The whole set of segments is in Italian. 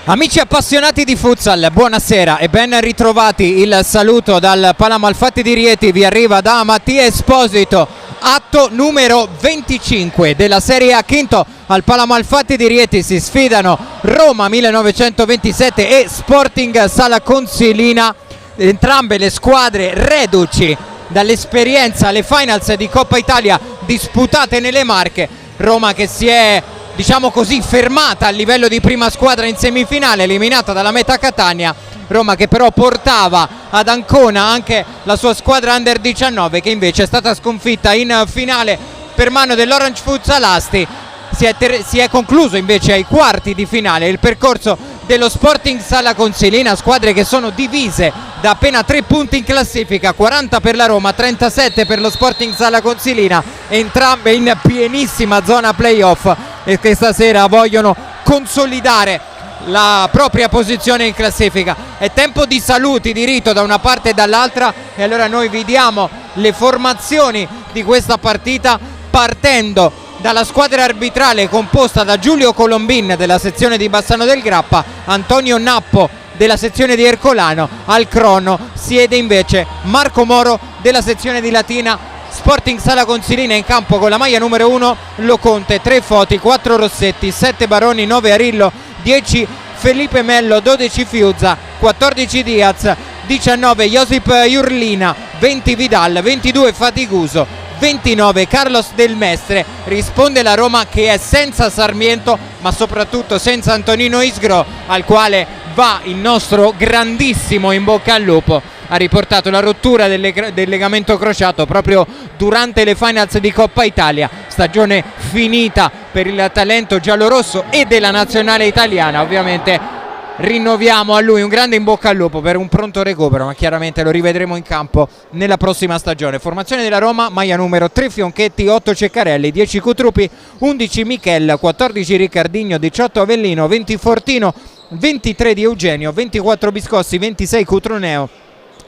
Amici appassionati di futsal, buonasera e ben ritrovati. Il saluto dal Palamalfatti di Rieti vi arriva da Mattia Esposito. Atto numero 25 della Serie A Quinto. Al Palamalfatti di Rieti si sfidano Roma 1927 e Sporting Sala Consilina, entrambe le squadre reduci dall'esperienza alle finals di Coppa Italia disputate nelle Marche. Roma che si è, diciamo così, fermata a livello di prima squadra in semifinale, eliminata dalla Meta Catania. Roma che però portava ad Ancona anche la sua squadra under 19, che invece è stata sconfitta in finale per mano dell'Orange Futsal Asti. Si è concluso invece ai quarti di finale il percorso dello Sporting Sala Consilina, squadre che sono divise da appena 3 punti in classifica, 40 per la Roma, 37 per lo Sporting Sala Consilina, entrambe in pienissima zona playoff e che stasera vogliono consolidare la propria posizione in classifica. È tempo di saluti di rito da una parte e dall'altra, e allora noi vi diamo le formazioni di questa partita, partendo dalla squadra arbitrale composta da Giulio Colombin della sezione di Bassano del Grappa, Antonio Nappo della sezione di Ercolano. Al crono siede invece Marco Moro della sezione di Latina. Sporting Sala Consilina in campo con la maglia numero 1 Loconte, 3 Foti, 4 Rossetti, 7 Baroni, 9 Arillo, 10 Felipe Mello, 12 Fiuzza, 14 Diaz, 19 Josip Iurlina, 20 Vidal, 22 Fatiguso, 29 Carlos Del Mestre. Risponde la Roma che è senza Sarmiento ma soprattutto senza Antonino Isgro, al quale va il nostro grandissimo in bocca al lupo. Ha riportato la rottura del legamento crociato proprio durante le finals di Coppa Italia. Stagione finita per il talento giallorosso e della nazionale italiana. Ovviamente rinnoviamo a lui un grande in bocca al lupo per un pronto recupero, ma chiaramente lo rivedremo in campo nella prossima stagione. Formazione della Roma: maglia numero 3 Fionchetti, 8 Ceccarelli, 10 Cutrupi, 11 Michel, 14 Riccardinho, 18 Avellino, 20 Fortino, 23 di Eugenio, 24 Biscossi, 26 Cutruneo,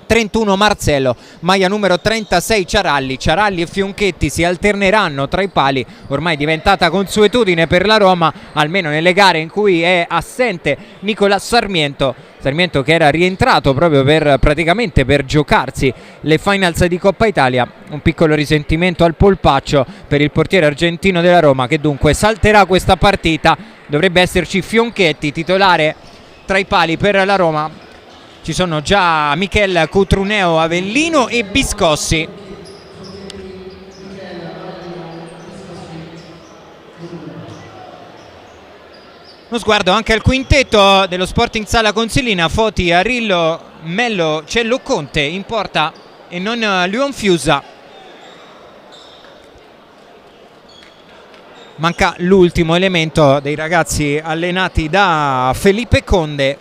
31 Marcello, maglia numero 36 Ciaralli. Ciaralli e Fionchetti si alterneranno tra i pali, ormai diventata consuetudine per la Roma, almeno nelle gare in cui è assente Nicola Sarmiento che era rientrato proprio praticamente per giocarsi le finals di Coppa Italia. Un piccolo risentimento al polpaccio per il portiere argentino della Roma, che dunque salterà questa partita. Dovrebbe esserci Fionchetti titolare tra i pali per la Roma. Ci sono già Michel, Cutruneo, Avellino e Biscossi. Uno sguardo anche al quintetto dello Sporting Sala Consilina: Foti, Arillo, Mello, Cello Conte in porta e non Luon Fiusa. Manca l'ultimo elemento dei ragazzi allenati da Felipe Conde.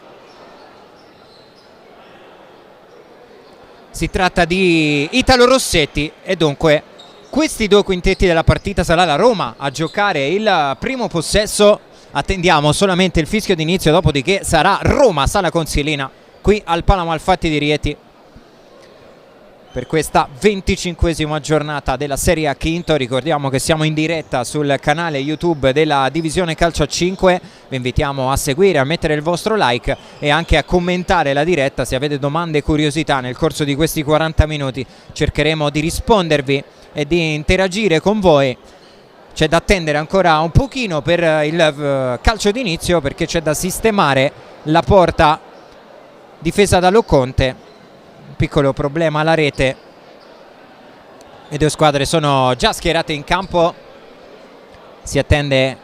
Si tratta di Italo Rossetti e dunque questi due quintetti della partita. Sarà la Roma a giocare il primo possesso. Attendiamo solamente il fischio d'inizio, dopodiché sarà Roma Sala Consilina qui al Palamalfatti di Rieti per questa 25esima giornata della Serie A Quinto. Ricordiamo che siamo in diretta sul canale YouTube della Divisione Calcio a 5. Vi invitiamo a seguire, a mettere il vostro like e anche a commentare la diretta. Se avete domande e curiosità nel corso di questi 40 minuti cercheremo di rispondervi e di interagire con voi. C'è da attendere ancora un pochino per il calcio d'inizio, perché c'è da sistemare la porta difesa da Loconte. Piccolo problema alla rete. Le due squadre sono già schierate in campo. Si attende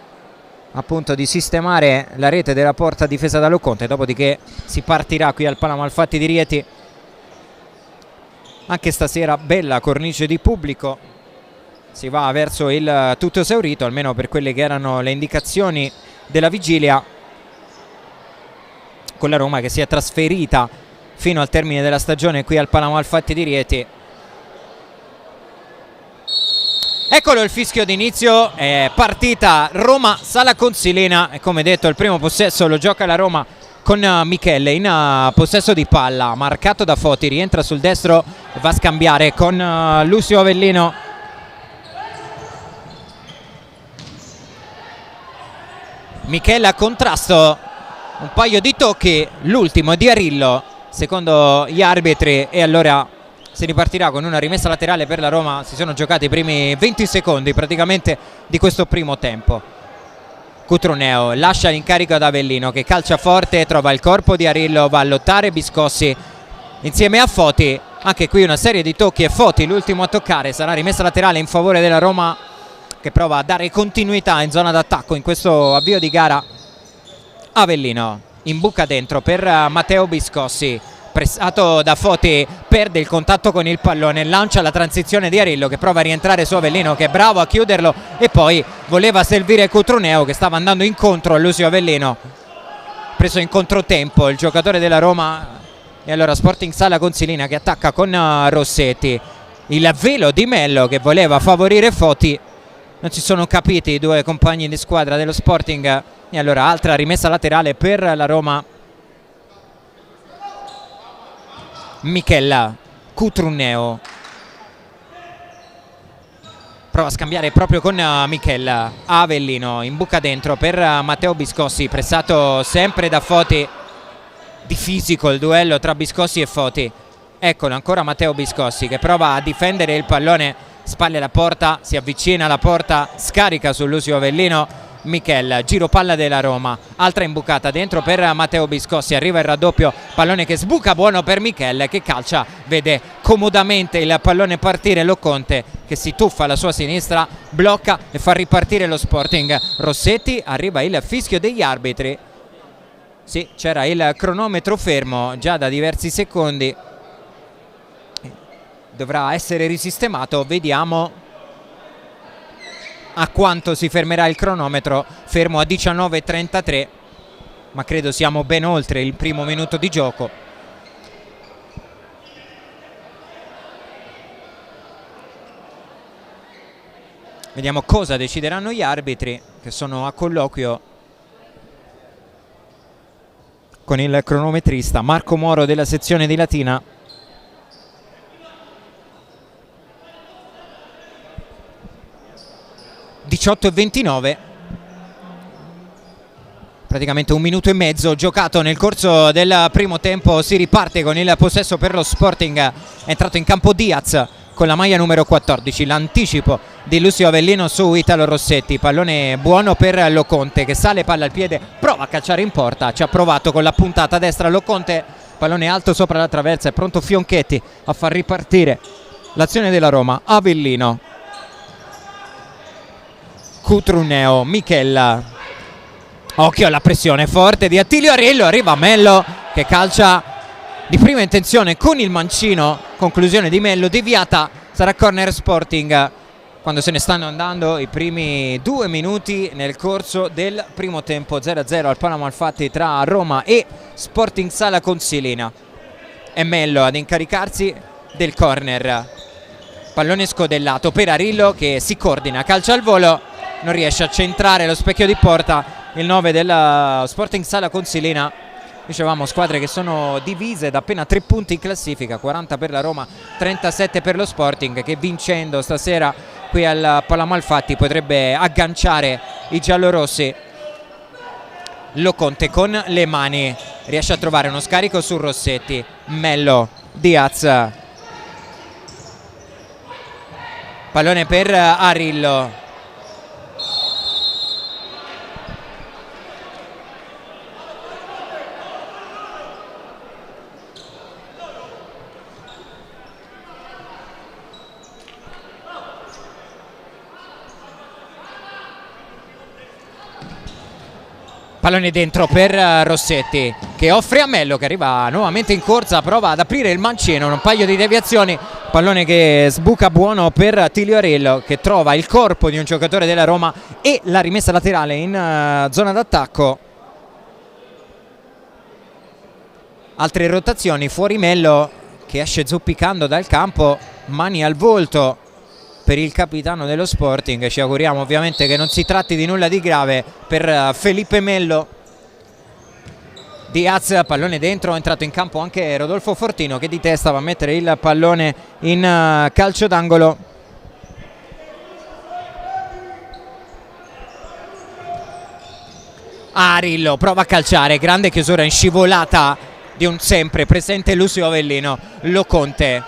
appunto di sistemare la rete della porta difesa da Loconte, dopodiché si partirà qui al Palamalfatti di Rieti. Anche stasera bella cornice di pubblico. Si va verso il tutto esaurito, almeno per quelle che erano le indicazioni della vigilia, con la Roma che si è trasferita fino al termine della stagione qui al Palamalfatti di Rieti. Eccolo il fischio d'inizio, è partita Roma Sala Consilina e come detto il primo possesso lo gioca la Roma con Michele in possesso di palla, marcato da Foti, rientra sul destro, va a scambiare con Lucio Avellino. Michele a contrasto un paio di tocchi, l'ultimo di Arillo secondo gli arbitri, e allora si ripartirà con una rimessa laterale per la Roma. Si sono giocati i primi 20 secondi praticamente di questo primo tempo. Cutruneo lascia l'incarico ad Avellino che calcia forte, trova il corpo di Arillo, va a lottare Biscossi insieme a Foti. Anche qui una serie di tocchi e Foti l'ultimo a toccare. Sarà rimessa laterale in favore della Roma, che prova a dare continuità in zona d'attacco in questo avvio di gara. Avellino imbuca dentro per Matteo Biscossi, pressato da Foti, perde il contatto con il pallone, lancia la transizione di Arillo che prova a rientrare su Avellino che è bravo a chiuderlo, e poi voleva servire Cutruneo che stava andando incontro a Lucio Avellino, preso in controtempo il giocatore della Roma. E allora Sporting Sala Consilina che attacca con Rossetti, il velo di Mello che voleva favorire Foti, non si sono capiti i due compagni di squadra dello Sporting. E allora altra rimessa laterale per la Roma. Michella, Cutruneo prova a scambiare proprio con Michella. Avellino imbuca dentro per Matteo Biscossi, pressato sempre da Foti. Di fisico il duello tra Biscossi e Foti. Eccolo ancora Matteo Biscossi che prova a difendere il pallone, spalle alla porta, si avvicina alla porta, scarica su Lucio Avellino. Michel, giro palla della Roma, altra imbucata dentro per Matteo Biscossi, arriva il raddoppio, pallone che sbuca, buono per Michel che calcia, vede comodamente il pallone partire. Loconte che si tuffa alla sua sinistra, blocca e fa ripartire lo Sporting. Rossetti, arriva il fischio degli arbitri. Sì, c'era il cronometro fermo già da diversi secondi, dovrà essere risistemato, vediamo a quanto si fermerà il cronometro. Fermo a 19:33, ma credo siamo ben oltre il primo minuto di gioco. Vediamo cosa decideranno gli arbitri che sono a colloquio con il cronometrista Marco Moro della sezione di Latina. (18:29), praticamente un minuto e mezzo giocato nel corso del primo tempo. Si riparte con il possesso per lo Sporting. È entrato in campo Diaz con la maglia numero 14, l'anticipo di Lucio Avellino su Italo Rossetti, pallone buono per Loconte che sale, palla al piede, prova a calciare in porta, ci ha provato con la puntata destra Loconte, pallone alto sopra la traversa, è pronto Fionchetti a far ripartire l'azione della Roma. Avellino, Cutruneo, Michella, occhio alla pressione forte di Attilio Arillo, arriva Mello che calcia di prima intenzione con il mancino, conclusione di Mello deviata, sarà corner Sporting quando se ne stanno andando i primi 2 minuti nel corso del primo tempo. 0-0 al Palamo Alfatti tra Roma e Sporting Sala Consilina. È Mello ad incaricarsi del corner, pallone scodellato per Arillo che si coordina, calcia al volo, non riesce a centrare lo specchio di porta il 9 della Sporting Sala Consilina. Dicevamo squadre che sono divise da appena 3 punti in classifica, 40 per la Roma, 37 per lo Sporting, che vincendo stasera qui al Palamo Alfatti potrebbe agganciare i giallorossi. Loconte con le mani riesce a trovare uno scarico su Rossetti. Mello, Diaz, pallone per Arillo, pallone dentro per Rossetti che offre a Mello che arriva nuovamente in corsa, prova ad aprire il mancino, un paio di deviazioni, pallone che sbuca buono per Attilio Arillo che trova il corpo di un giocatore della Roma e la rimessa laterale in zona d'attacco. Altre rotazioni, fuori Mello che esce zoppicando dal campo, mani al volto per il capitano dello Sporting. Ci auguriamo ovviamente che non si tratti di nulla di grave per Felipe Mello. Diaz, pallone dentro, è entrato in campo anche Rodolfo Fortino che di testa va a mettere il pallone in calcio d'angolo. Arillo prova a calciare, grande chiusura in scivolata di un sempre presente Lucio Avellino. Loconte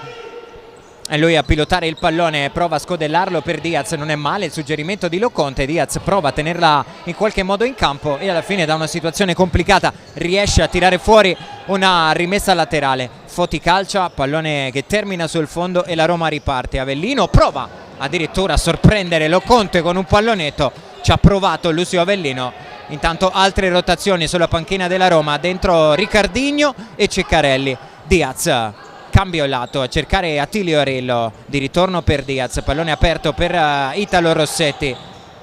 è lui a pilotare il pallone, prova a scodellarlo per Diaz, non è male il suggerimento di Loconte. Diaz prova a tenerla in qualche modo in campo e alla fine da una situazione complicata riesce a tirare fuori una rimessa laterale. Foti calcia, pallone che termina sul fondo e la Roma riparte. Avellino prova addirittura a sorprendere Loconte con un pallonetto, ci ha provato Lucio Avellino. Intanto altre rotazioni sulla panchina della Roma, dentro Riccardinho e Ceccarelli. Diaz, cambio lato a cercare Attilio Arillo, di ritorno per Diaz, pallone aperto per Italo Rossetti.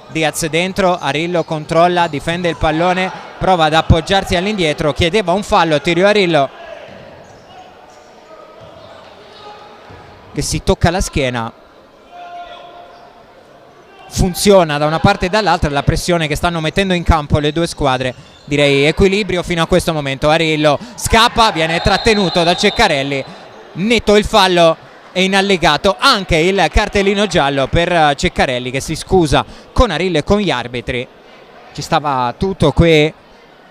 Diaz dentro, Arillo controlla, difende il pallone, prova ad appoggiarsi all'indietro, chiedeva un fallo Attilio Arillo che si tocca la schiena. Funziona da una parte e dall'altra la pressione che stanno mettendo in campo le due squadre, direi equilibrio fino a questo momento. Arillo scappa, viene trattenuto da Ceccarelli, netto il fallo e in allegato anche il cartellino giallo per Ceccarelli che si scusa con Arillo e con gli arbitri. Ci stava tutto qui,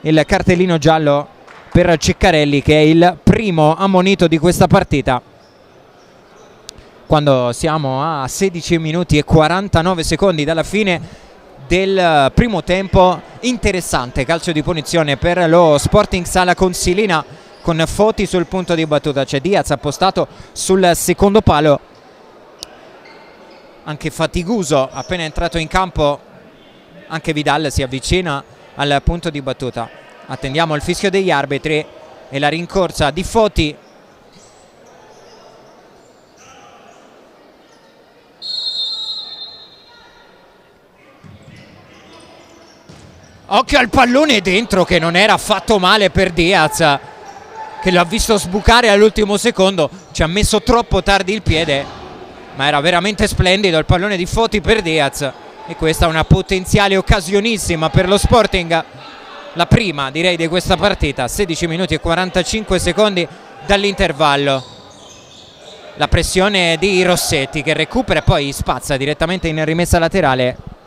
il cartellino giallo per Ceccarelli che è il primo ammonito di questa partita, quando siamo a 16 minuti e 49 secondi dalla fine del primo tempo. Interessante calcio di punizione per lo Sporting Sala Consilina con Foti sul punto di battuta. C'è Diaz appostato sul secondo palo, anche Fatiguso appena entrato in campo. Anche Vidal si avvicina al punto di battuta. Attendiamo il fischio degli arbitri e la rincorsa di Foti. Occhio al pallone dentro che non era affatto male per Diaz, che l'ha visto sbucare all'ultimo secondo, ci ha messo troppo tardi il piede, ma era veramente splendido il pallone di Foti per Diaz. E questa è una potenziale occasionissima per lo Sporting, la prima direi di questa partita. 16 minuti e 45 secondi dall'intervallo. La pressione di Rossetti che recupera e poi spazza direttamente in rimessa laterale.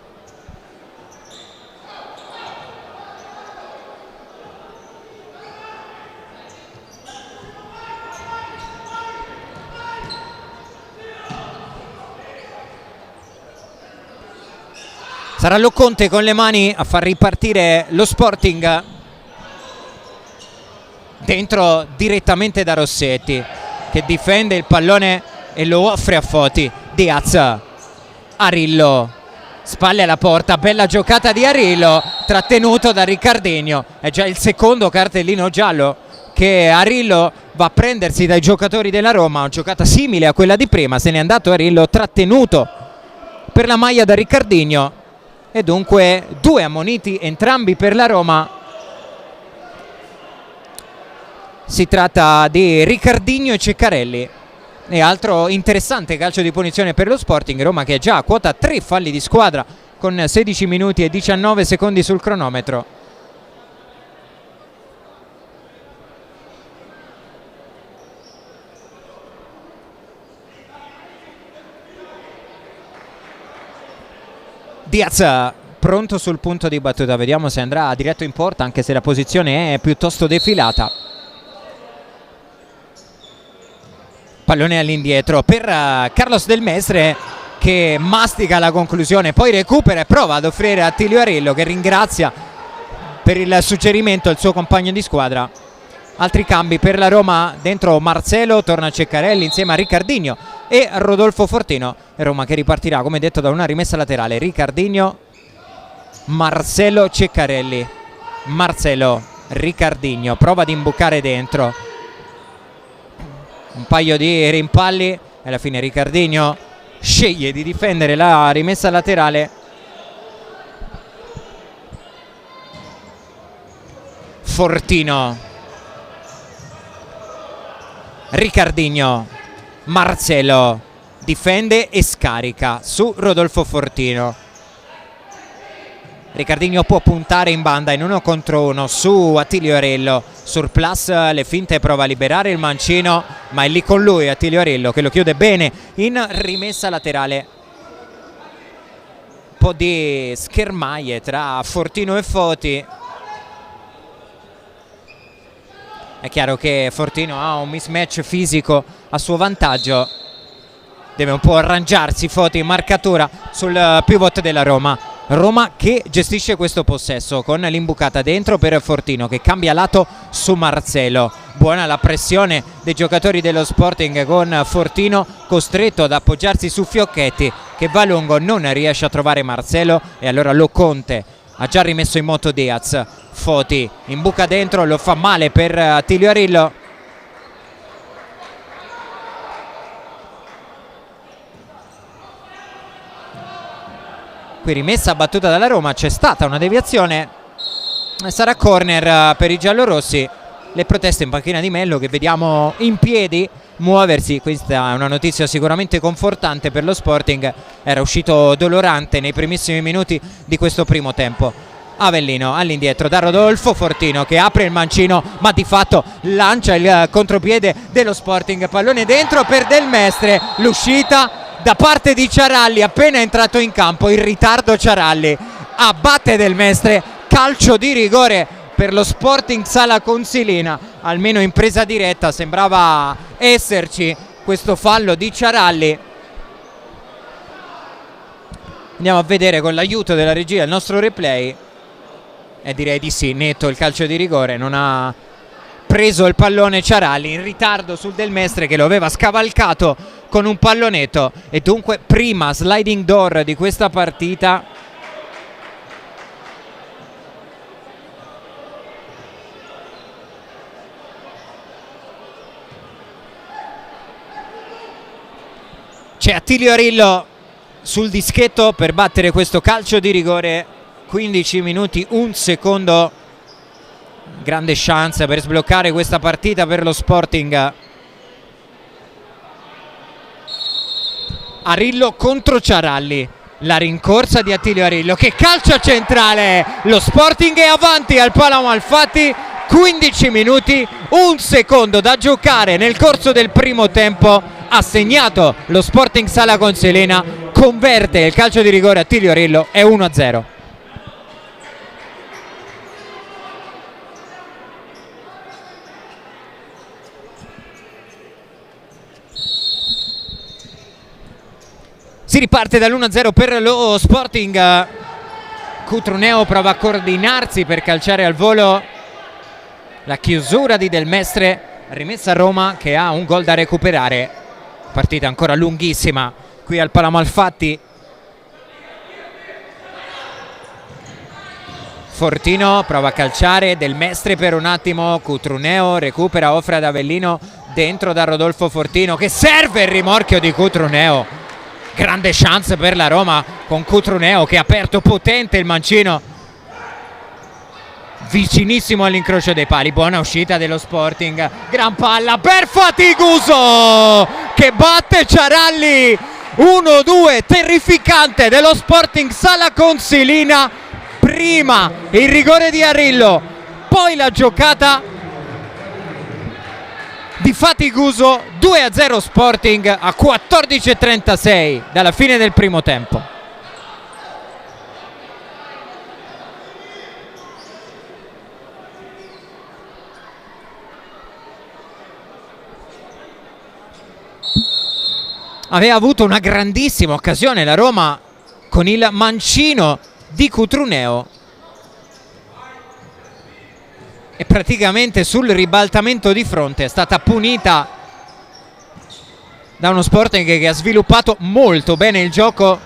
Sarà Loconte con le mani a far ripartire lo Sporting, dentro direttamente da Rossetti che difende il pallone e lo offre a Foti. Diaz, Arillo, spalle alla porta, bella giocata di Arillo, trattenuto da Riccardinho. È già il secondo cartellino giallo che Arillo va a prendersi dai giocatori della Roma, una giocata simile a quella di prima. Se n'è andato Arillo, trattenuto per la maglia da Riccardinho. E dunque due ammoniti entrambi per la Roma. Si tratta di Riccardinho e Ceccarelli. E altro interessante calcio di punizione per lo Sporting. Roma che è già a quota 3 falli di squadra con 16 minuti e 19 secondi sul cronometro. Diaz pronto sul punto di battuta, vediamo se andrà diretto in porta, anche se la posizione è piuttosto defilata. Pallone all'indietro per Carlos Del Mestre che mastica la conclusione, poi recupera e prova ad offrire a Attilio Arillo che ringrazia per il suggerimento il suo compagno di squadra. Altri cambi per la Roma, dentro Marcelo, torna Ceccarelli insieme a Riccardinho e Rodolfo Fortino. Roma che ripartirà come detto da una rimessa laterale. Riccardinho, Marcelo, Ceccarelli. Marcelo, Riccardinho, prova ad imbucare dentro, un paio di rimpalli e alla fine Riccardinho sceglie di difendere la rimessa laterale. Fortino, Riccardinho, Marcelo difende e scarica su Rodolfo Fortino. Riccardinho può puntare in banda in 1 contro 1 su Attilio Arillo. Surplus le finte, prova a liberare il mancino, ma è lì con lui Attilio Arillo che lo chiude bene in rimessa laterale. Un po' di schermaglie tra Fortino e Foti. È chiaro che Fortino ha un mismatch fisico a suo vantaggio, deve un po' arrangiarsi Foti in marcatura sul pivot della Roma. Roma che gestisce questo possesso con l'imbucata dentro per Fortino che cambia lato su Marcelo. Buona la pressione dei giocatori dello Sporting con Fortino costretto ad appoggiarsi su Fiocchetti che va lungo, non riesce a trovare Marcelo e allora Loconte ha già rimesso in moto Diaz. Foti imbuca dentro, lo fa male per Attilio Arillo. Qui rimessa battuta dalla Roma, c'è stata una deviazione, sarà corner per i giallorossi. Le proteste in panchina di Mello che vediamo in piedi muoversi, questa è una notizia sicuramente confortante per lo Sporting, era uscito dolorante nei primissimi minuti di questo primo tempo. Avellino all'indietro da Rodolfo, Fortino che apre il mancino ma di fatto lancia il contropiede dello Sporting, pallone dentro per Del Mestre, l'uscita da parte di Ciaralli appena entrato in campo, in ritardo Ciaralli abbatte Del Mestre, calcio di rigore per lo Sporting Sala Consilina, almeno in presa diretta sembrava esserci questo fallo di Ciaralli. Andiamo a vedere con l'aiuto della regia il nostro replay e direi di sì, netto il calcio di rigore, non ha preso il pallone Ciaralli, in ritardo sul Del Mestre che lo aveva scavalcato con un pallonetto e dunque prima sliding door di questa partita. C'è Attilio Arillo sul dischetto per battere questo calcio di rigore, 15 minuti 1 secondo, grande chance per sbloccare questa partita per lo Sporting. Arillo contro Ciaralli, la rincorsa di Attilio Arillo che calcia centrale, lo Sporting è avanti al Pala Malfatti, 15 minuti 1 secondo da giocare nel corso del primo tempo, ha segnato lo Sporting Sala Consilina, converte il calcio di rigore Attilio Arillo, è 1-0. Si riparte dall'1-0 per lo Sporting. Cutruneo prova a coordinarsi per calciare al volo la chiusura di Del Mestre, rimessa a Roma che ha un gol da recuperare. Partita ancora lunghissima qui al Pala Malfatti. Fortino prova a calciare, Del Mestre per un attimo, Cutruneo recupera, offre ad Avellino, dentro da Rodolfo Fortino che serve il rimorchio di Cutruneo. Grande chance per la Roma con Cutruneo che ha aperto potente il mancino, vicinissimo all'incrocio dei pali. Buona uscita dello Sporting, gran palla per Fatigoso che batte Ciaralli, 1-2 terrificante dello Sporting Sala Consilina. Prima il rigore di Arillo, poi la giocata di Fatigoso, 2-0 Sporting a 14:36 dalla fine del primo tempo. Aveva avuto una grandissima occasione la Roma con il mancino di Cutruneo e praticamente sul ribaltamento di fronte è stata punita da uno Sporting che ha sviluppato molto bene il gioco.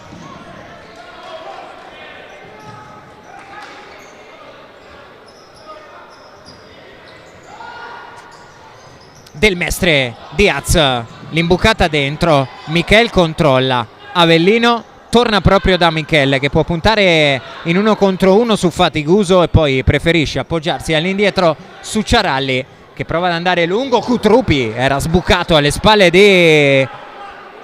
Del Mestre, Diaz, l'imbucata dentro, Michel controlla, Avellino torna proprio da Michel che può puntare in 1 contro 1 su Fatigoso e poi preferisce appoggiarsi all'indietro su Ciaralli che prova ad andare lungo. Cutrupi era sbucato alle spalle di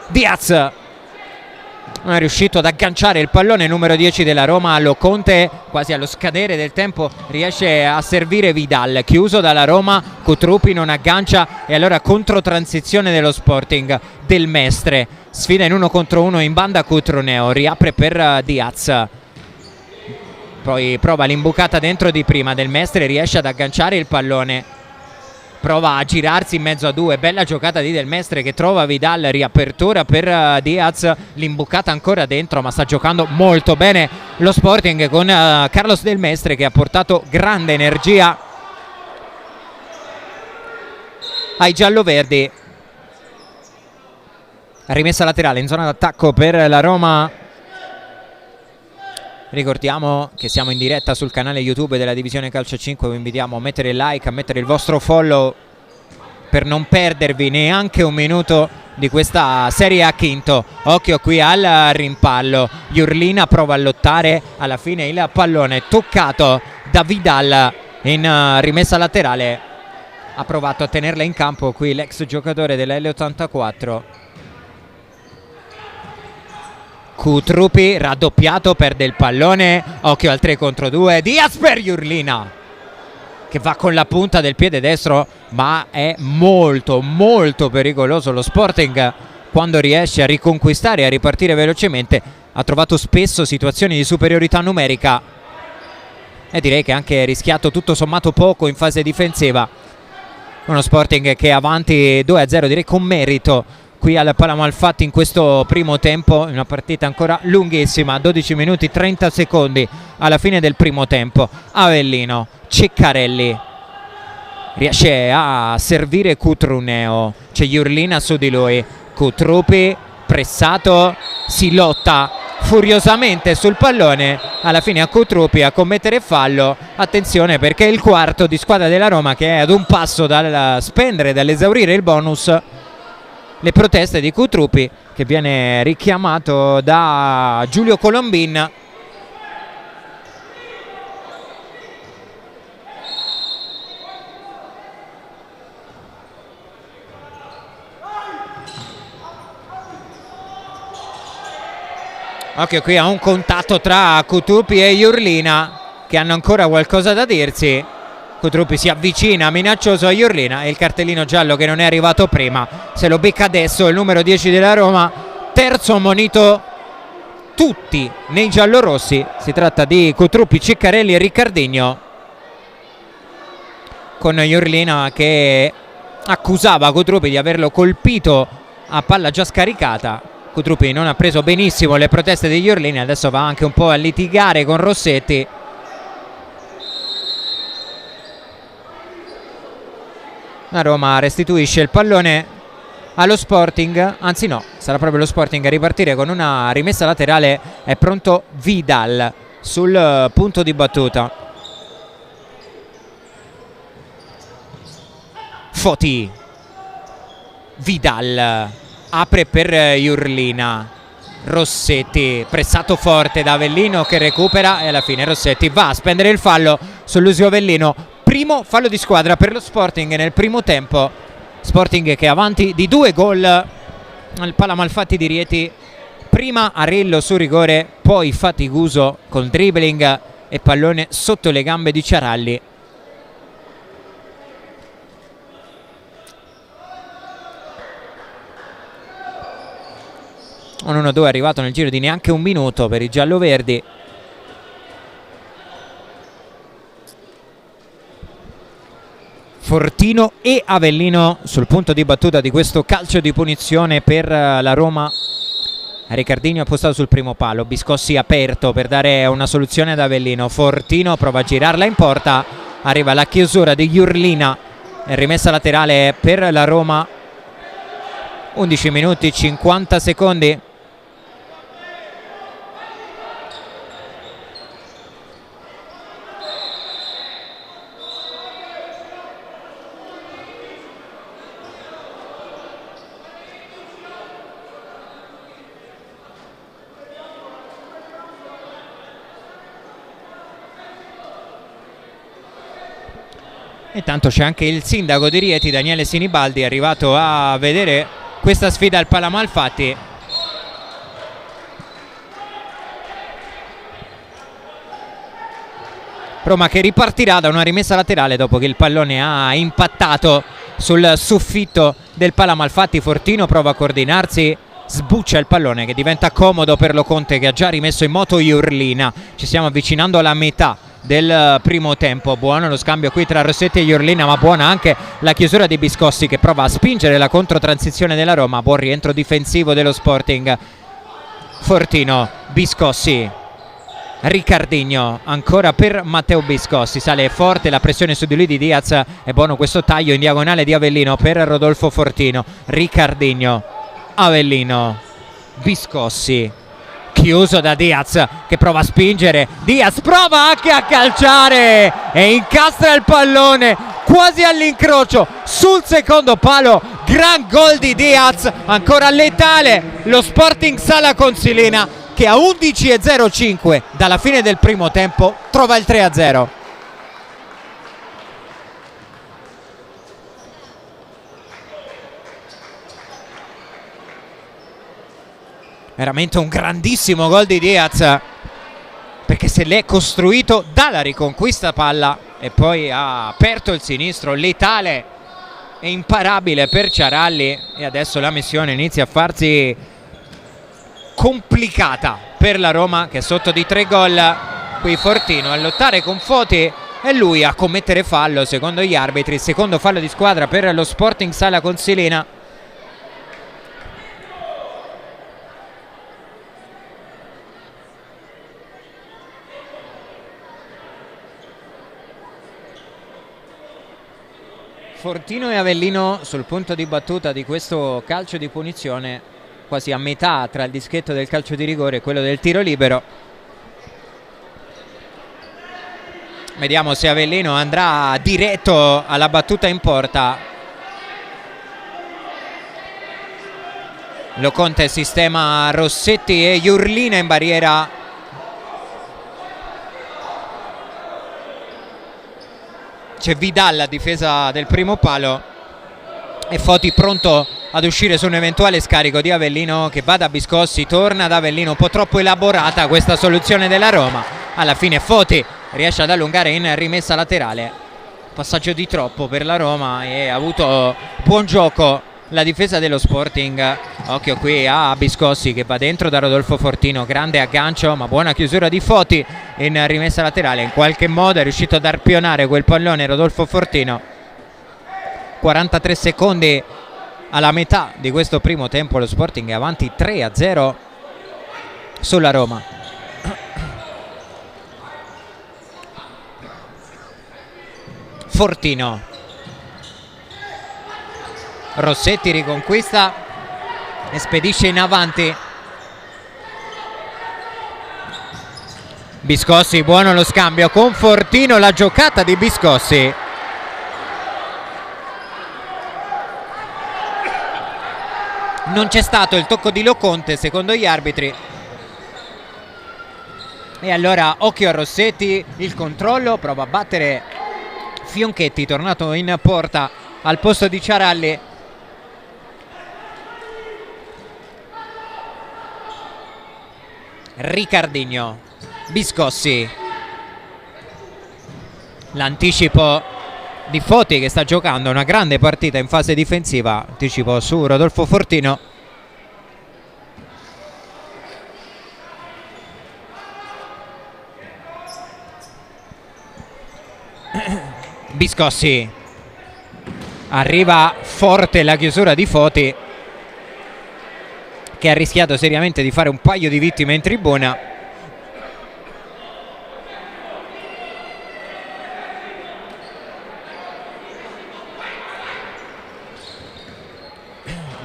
Diaz, non è riuscito ad agganciare il pallone. Numero 10 della Roma, Loconte quasi allo scadere del tempo riesce a servire Vidal, chiuso dalla Roma, Cutrupi non aggancia e allora controtransizione dello Sporting. Del Mestre sfida in 1 contro 1 in banda Cutruneo, riapre per Diaz, poi prova l'imbucata dentro di prima, Del Mestre riesce ad agganciare il pallone, prova a girarsi in mezzo a due, bella giocata di Del Mestre che trova Vidal, riapertura per Diaz, l'imbucata ancora dentro, ma sta giocando molto bene lo Sporting con Carlos Del Mestre che ha portato grande energia ai gialloverdi. Rimessa laterale in zona d'attacco per la Roma. Ricordiamo che siamo in diretta sul canale YouTube della Divisione Calcio 5, vi invitiamo a mettere il like, a mettere il vostro follow per non perdervi neanche un minuto di questa Serie A quinto. Occhio qui al rimpallo, Jurlina prova a lottare, alla fine il pallone toccato da Vidal in rimessa laterale, ha provato a tenerla in campo qui l'ex giocatore della L84. Kutrupi raddoppiato, perde il pallone, occhio al 3 contro 2, Diaz per Jurlina che va con la punta del piede destro, ma è molto molto pericoloso lo Sporting quando riesce a riconquistare e a ripartire velocemente. Ha trovato spesso situazioni di superiorità numerica e direi che ha anche rischiato tutto sommato poco in fase difensiva. Uno Sporting che è avanti 2-0 direi con merito qui al Palamalfatti in questo primo tempo, una partita ancora lunghissima, 12 minuti 30 secondi alla fine del primo tempo. Avellino, Ceccarelli riesce a servire Cutruneo, c'è Jurlina su di lui, Kutrupi pressato, si lotta furiosamente sul pallone, alla fine a Kutrupi a commettere fallo. Attenzione perché è il quarto di squadra della Roma che è ad un passo dal spendere, dall'esaurire il bonus. Le proteste di Kutrupi che viene richiamato da Giulio Colombin. Occhio qui a un contatto tra Kutrupi e Jurlina che hanno ancora qualcosa da dirsi. Kutrupi si avvicina minaccioso a Jurlina e il cartellino giallo che non è arrivato prima se lo becca adesso il numero 10 della Roma, terzo ammonito tutti nei giallorossi. Si tratta di Kutrupi, Ceccarelli e Riccardinho, con Jurlina che accusava Kutrupi di averlo colpito a palla già scaricata. Kutrupi non ha preso benissimo le proteste di Jurlina, adesso va anche un po' a litigare con Rossetti. La Roma restituisce il pallone allo Sporting, anzi no, sarà proprio lo Sporting a ripartire con una rimessa laterale. È pronto Vidal sul punto di battuta. Foti, Vidal apre per Jurlina, Rossetti pressato forte da Avellino che recupera e alla fine Rossetti va a spendere il fallo sull'Usio Avellino. Primo fallo di squadra per lo Sporting nel primo tempo. Sporting che è avanti di 2 gol al Palamalfatti di Rieti. Prima Arillo su rigore, poi Fatiguso con dribbling e pallone sotto le gambe di Ciaralli. Un 1-2 arrivato nel giro di neanche un minuto per i gialloverdi. Fortino e Avellino sul punto di battuta di questo calcio di punizione per la Roma. Riccardinho è postato sul primo palo, Biscossi aperto per dare una soluzione ad Avellino. Fortino prova a girarla in porta, arriva la chiusura di Jurlina, rimessa laterale per la Roma. 11 minuti 50 secondi. Intanto c'è anche il sindaco di Rieti, Daniele Sinibaldi, arrivato a vedere questa sfida al Palamalfatti. Roma che ripartirà da una rimessa laterale dopo che il pallone ha impattato sul soffitto del Palamalfatti. Fortino prova a coordinarsi, sbuccia il pallone che diventa comodo per Lo Conte che ha già rimesso in moto Jurlina. Ci stiamo avvicinando alla metà del primo tempo. Buono lo scambio qui tra Rossetti e Iorlina, ma buona anche la chiusura di Biscossi, che prova a spingere la controtransizione della Roma. Buon rientro difensivo dello Sporting. Fortino, Biscossi, Riccardigno ancora per Matteo Biscossi, sale forte la pressione su di lui di Diaz. È buono questo taglio in diagonale di Avellino per Rodolfo Fortino. Riccardigno, Avellino, Biscossi, chiuso da Diaz che prova a spingere. Diaz prova anche a calciare e incastra il pallone quasi all'incrocio sul secondo palo. Gran gol di Diaz, ancora letale lo Sporting Sala Consilina, che a 11:05 dalla fine del primo tempo trova il 3-0. Veramente un grandissimo gol di Diaz, perché se l'è costruito dalla riconquista palla e poi ha aperto il sinistro, letale e imparabile per Ciaralli, e adesso la missione inizia a farsi complicata per la Roma, che è sotto di 3 gol. Qui Fortino a lottare con Foti e lui a commettere fallo secondo gli arbitri, il secondo fallo di squadra per lo Sporting Sala Consilina. Fortino e Avellino sul punto di battuta di questo calcio di punizione, quasi a metà tra il dischetto del calcio di rigore e quello del tiro libero. Vediamo se Avellino andrà diretto alla battuta in porta. Loconte sistema Rossetti e Iorlina in barriera. C'è Vidal a difesa del primo palo e Foti pronto ad uscire su un eventuale scarico di Avellino, che va da Biscossi, torna da Avellino. Un po' troppo elaborata questa soluzione della Roma. Alla fine Foti riesce ad allungare in rimessa laterale, passaggio di troppo per la Roma, e ha avuto buon gioco la difesa dello Sporting. Occhio qui a Biscossi che va dentro da Rodolfo Fortino, grande aggancio ma buona chiusura di Foti in rimessa laterale. In qualche modo è riuscito ad arpionare quel pallone Rodolfo Fortino. 43 secondi alla metà di questo primo tempo, lo Sporting è avanti 3-0 sulla Roma. Fortino, Rossetti riconquista e spedisce in avanti. Biscossi, buono lo scambio con Fortino, la giocata di Biscossi. Non c'è stato il tocco di Loconte secondo gli arbitri, e allora occhio a Rossetti, il controllo, prova a battere Fionchetti, tornato in porta al posto di Ciaralli. Riccardigno, Biscossi, l'anticipo di Foti che sta giocando una grande partita in fase difensiva, anticipo su Rodolfo Fortino. Biscossi, arriva forte la chiusura di Foti, che ha rischiato seriamente di fare un paio di vittime in tribuna.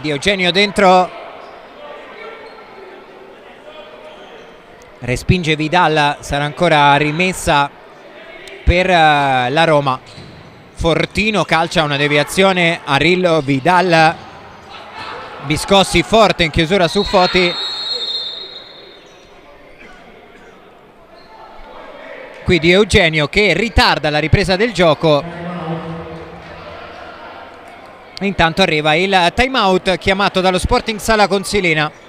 Di Eugenio dentro, respinge Vidal, sarà ancora rimessa per la Roma. Fortino calcia una deviazione, Arillo, Vidal, Biscossi forte in chiusura su Foti. Qui Di Eugenio che ritarda la ripresa del gioco. Intanto arriva il time out chiamato dallo Sporting Sala Consilina.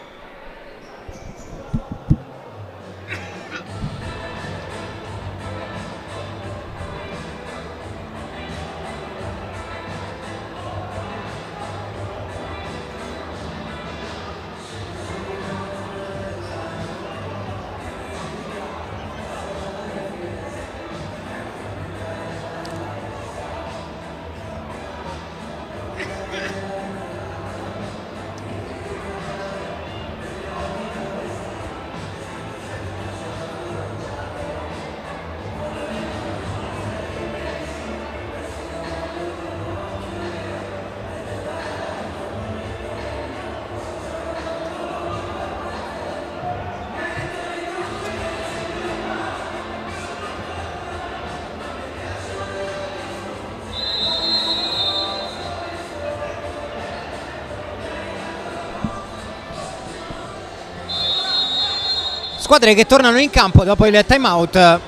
squadre che tornano in campo dopo il time out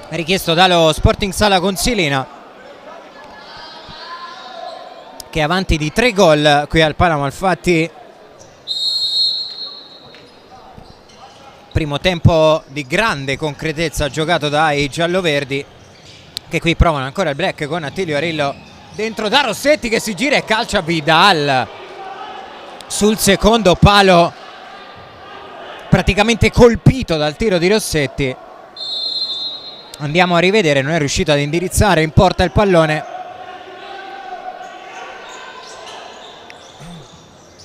richiesto dallo Sporting Sala Consilina, che è avanti di 3 gol qui al Pala Malfatti. Primo tempo di grande concretezza giocato dai gialloverdi, che qui provano ancora il break con Attilio Arillo dentro da Rossetti, che si gira e calcia Vidal sul secondo palo, praticamente colpito dal tiro di Rossetti. Andiamo a rivedere, non è riuscito ad indirizzare in porta il pallone.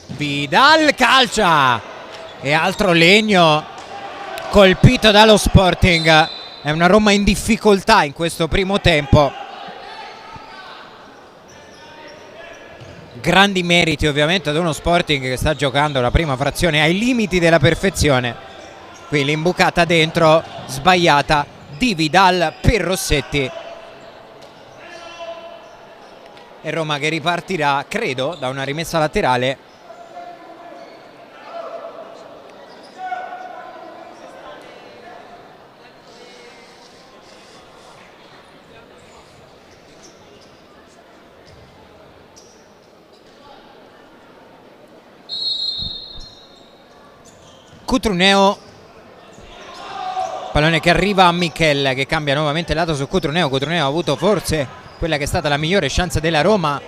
Vidal calcia e altro legno colpito dallo Sporting. È una Roma in difficoltà in questo primo tempo. Grandi meriti ovviamente ad uno Sporting che sta giocando la prima frazione ai limiti della perfezione. Qui l'imbucata dentro sbagliata di Vidal per Rossetti. E Roma che ripartirà, credo, da una rimessa laterale. Cutruneo, pallone che arriva a Michel, che cambia nuovamente lato su Cutruneo. Cutruneo ha avuto forse quella che è stata la migliore chance della Roma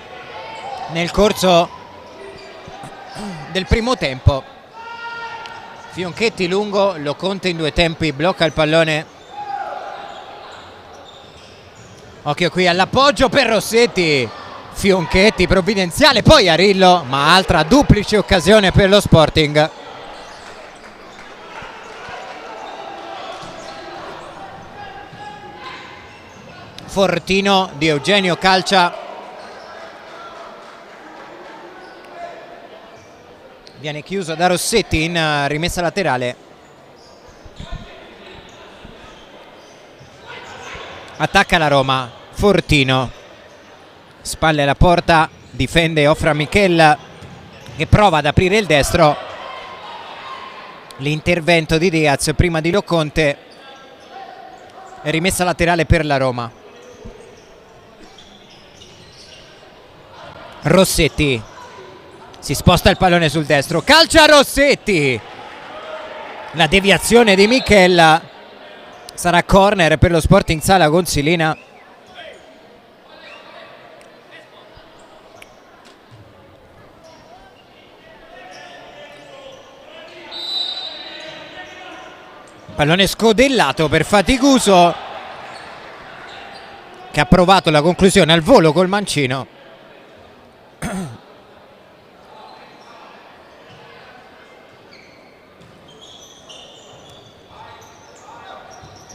nel corso del primo tempo. Fionchetti lungo, lo conta in 2 tempi, blocca il pallone. Occhio qui all'appoggio per Rossetti. Fionchetti provvidenziale, poi Arillo, ma altra duplice occasione per lo Sporting. Fortino di Eugenio calcia, viene chiuso da Rossetti in rimessa laterale. Attacca la Roma, Fortino, spalle alla porta, difende, offre a Michel che prova ad aprire il destro. L'intervento di Diaz prima di Loconte e rimessa laterale per la Roma. Rossetti si sposta il pallone sul destro, calcia Rossetti, la deviazione di Michel, sarà corner per lo Sporting Sala Consilina. Pallone scodellato per Faticuso, che ha provato la conclusione al volo col mancino.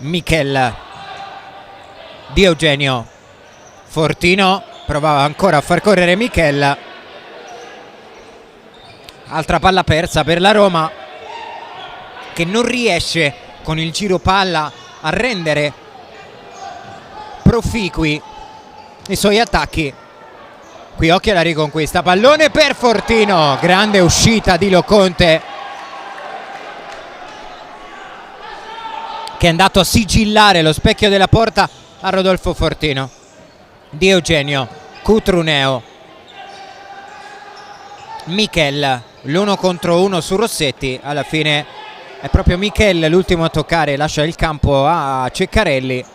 Michel di Eugenio, Fortino provava ancora a far correre Michel, altra palla persa per la Roma, che non riesce con il giro palla a rendere proficui i suoi attacchi. Qui occhio alla riconquista, pallone per Fortino, grande uscita di Loconte, che è andato a sigillare lo specchio della porta a Rodolfo Fortino. Di Eugenio, Cutruneo, Michel, l'1 contro 1 su Rossetti. Alla fine è proprio Michel l'ultimo a toccare, lascia il campo a Ceccarelli.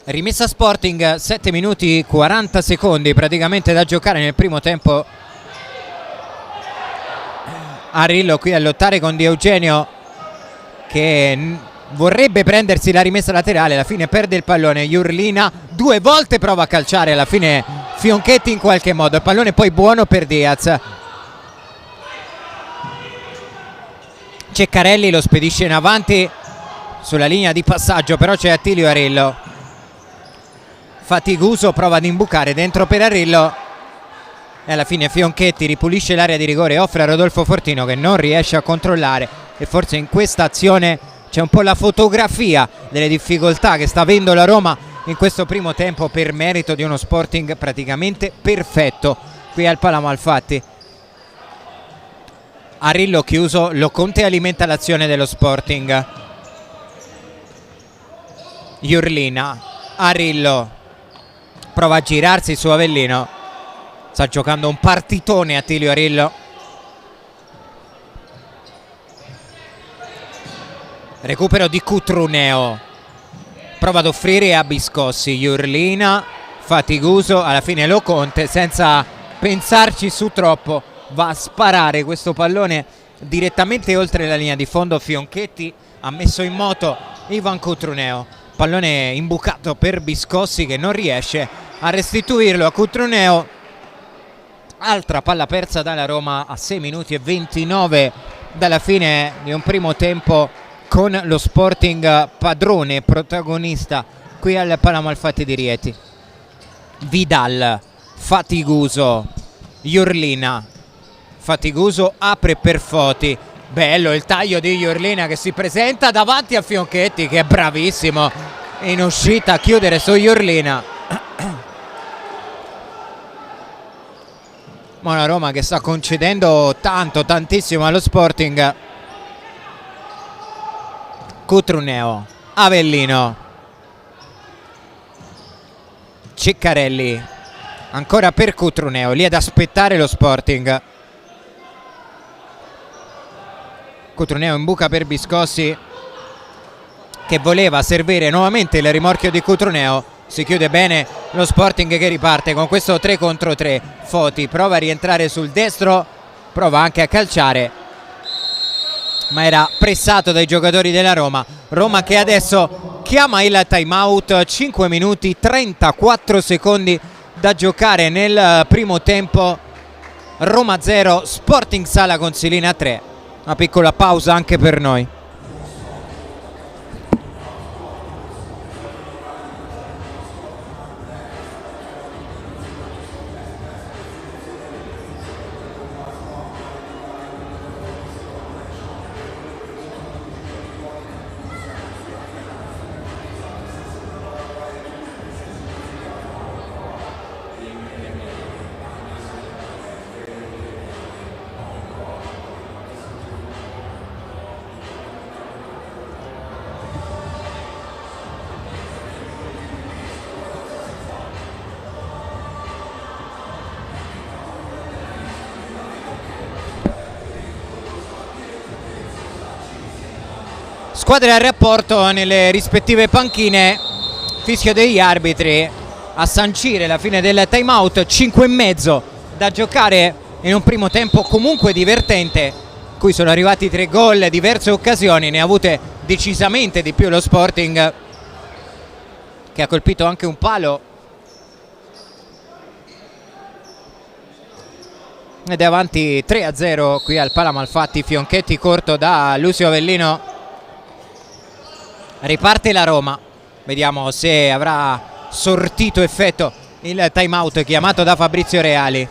Rimessa Sporting, 7 minuti 40 secondi praticamente da giocare nel primo tempo. Arillo qui a lottare con Di Eugenio, che vorrebbe prendersi la rimessa laterale, alla fine perde il pallone. Jurlina 2 volte prova a calciare, alla fine Fionchetti in qualche modo, il pallone poi buono per Diaz. Ceccarelli lo spedisce in avanti sulla linea di passaggio, però c'è Attilio Arillo. Faticuso prova ad imbucare dentro per Arillo e alla fine Fionchetti ripulisce l'area di rigore e offre a Rodolfo Fortino, che non riesce a controllare, e forse in questa azione c'è un po' la fotografia delle difficoltà che sta avendo la Roma in questo primo tempo per merito di uno Sporting praticamente perfetto qui al Pala Malfatti. Arillo chiuso, Loconte alimenta l'azione dello Sporting. Jurlina, Arillo prova a girarsi su Avellino, sta giocando un partitone Attilio Arillo. Recupero di Cutruneo, prova ad offrire a Biscossi. Jurlina, faticoso, alla fine Loconte senza pensarci su troppo va a sparare questo pallone direttamente oltre la linea di fondo. Fionchetti ha messo in moto Ivan Cutruneo, pallone imbucato per Biscossi che non riesce a restituirlo a Cutruneo. Altra palla persa dalla Roma a 6 minuti e 29 dalla fine di un primo tempo, con lo Sporting padrone, protagonista qui al Pala Malfatti di Rieti. Vidal, faticoso, Jurlina, faticoso, apre per Foti. Bello il taglio di Jurlina che si presenta davanti a Fionchetti che è bravissimo in uscita a chiudere su Jurlina. Ma una Roma che sta concedendo tantissimo allo Sporting. Cutruneo, Avellino, Ciccarelli, ancora per Cutruneo, lì ad aspettare lo Sporting. Cutruneo in buca per Biscossi che voleva servire nuovamente il rimorchio di Cutruneo. Si chiude bene lo Sporting che riparte con questo 3 contro 3. Foti prova a rientrare sul destro, prova anche a calciare, ma era pressato dai giocatori della Roma. Roma che adesso chiama il time out, 5 minuti 34 secondi da giocare nel primo tempo. Roma 0, Sporting Sala Consilina 3. Una piccola pausa anche per noi. Squadre a rapporto nelle rispettive panchine, fischio degli arbitri a sancire la fine del time out. 5 e mezzo da giocare in un primo tempo comunque divertente, in cui sono arrivati 3 gol, diverse occasioni, ne ha avute decisamente di più lo Sporting, che ha colpito anche un palo ed è avanti 3-0 qui al Pala Malfatti. Fionchetti corto da Lucio Avellino. Riparte la Roma, vediamo se avrà sortito effetto il time out chiamato da Fabrizio Reali.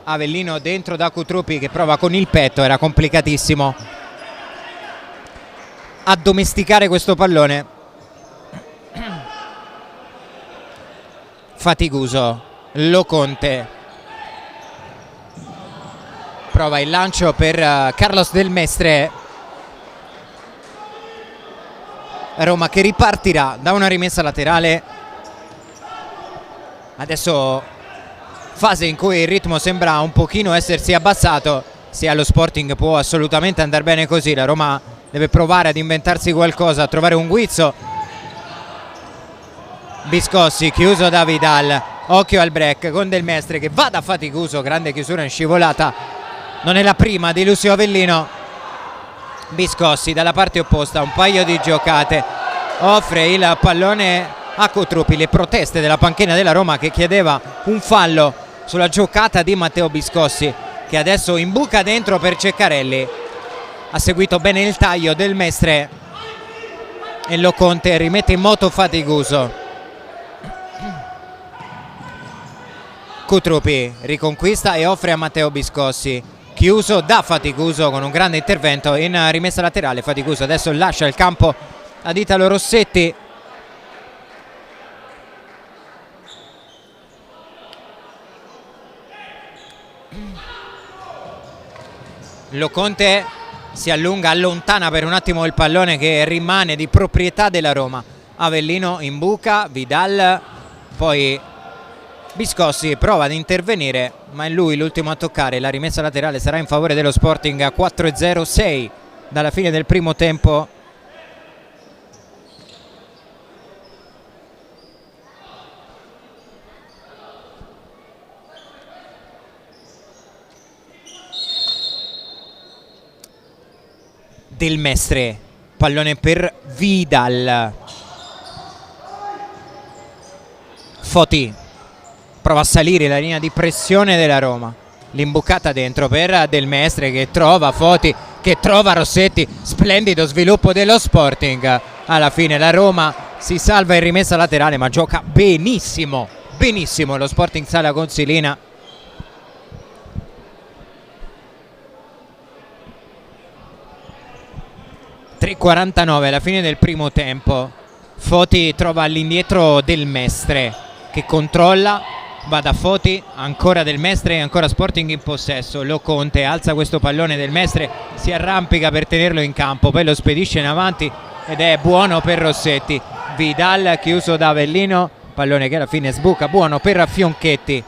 Avellino dentro da Cutruppi che prova con il petto, era complicatissimo addomesticare questo pallone. Faticoso, Loconte prova il lancio per Carlos Del Mestre. Roma che ripartirà da una rimessa laterale. Adesso fase in cui il ritmo sembra un pochino essersi abbassato. Se allo Sporting può assolutamente andare bene così, la Roma deve provare ad inventarsi qualcosa, a trovare un guizzo. Biscossi chiuso da Vidal, occhio al break con Del Mestre che va da faticoso, grande chiusura in scivolata, non è la prima di Lucio Avellino. Biscossi dalla parte opposta, un paio di giocate, offre il pallone a Cutruppi. Le proteste della panchina della Roma che chiedeva un fallo sulla giocata di Matteo Biscossi, che adesso imbuca dentro per Ceccarelli. Ha seguito bene il taglio del Mestre e Loconte rimette in moto faticoso. Cutruppi riconquista e offre a Matteo Biscossi, chiuso da Faticoso con un grande intervento in rimessa laterale. Faticoso adesso lascia il campo ad Italo Rossetti. Loconte si allunga, allontana per un attimo il pallone che rimane di proprietà della Roma. Avellino in buca, Vidal, poi Biscossi prova ad intervenire, ma è lui l'ultimo a toccare. La rimessa laterale sarà in favore dello Sporting a 4-0-6 dalla fine del primo tempo. Del Mestre, pallone per Vidal. Foti prova a salire la linea di pressione della Roma, l'imbucata dentro per Del Mestre che trova Foti, che trova Rossetti. Splendido sviluppo dello Sporting. Alla fine la Roma si salva in rimessa laterale, ma gioca benissimo, benissimo lo Sporting Sala Consilina. .49 alla fine del primo tempo. Foti trova all'indietro Del Mestre che controlla, va da Foti, ancora Del Mestre e ancora Sporting in possesso. Loconte alza questo pallone, Del Mestre si arrampica per tenerlo in campo, poi lo spedisce in avanti ed è buono per Rossetti. Vidal chiuso da Avellino, pallone che alla fine sbuca, buono per Fionchetti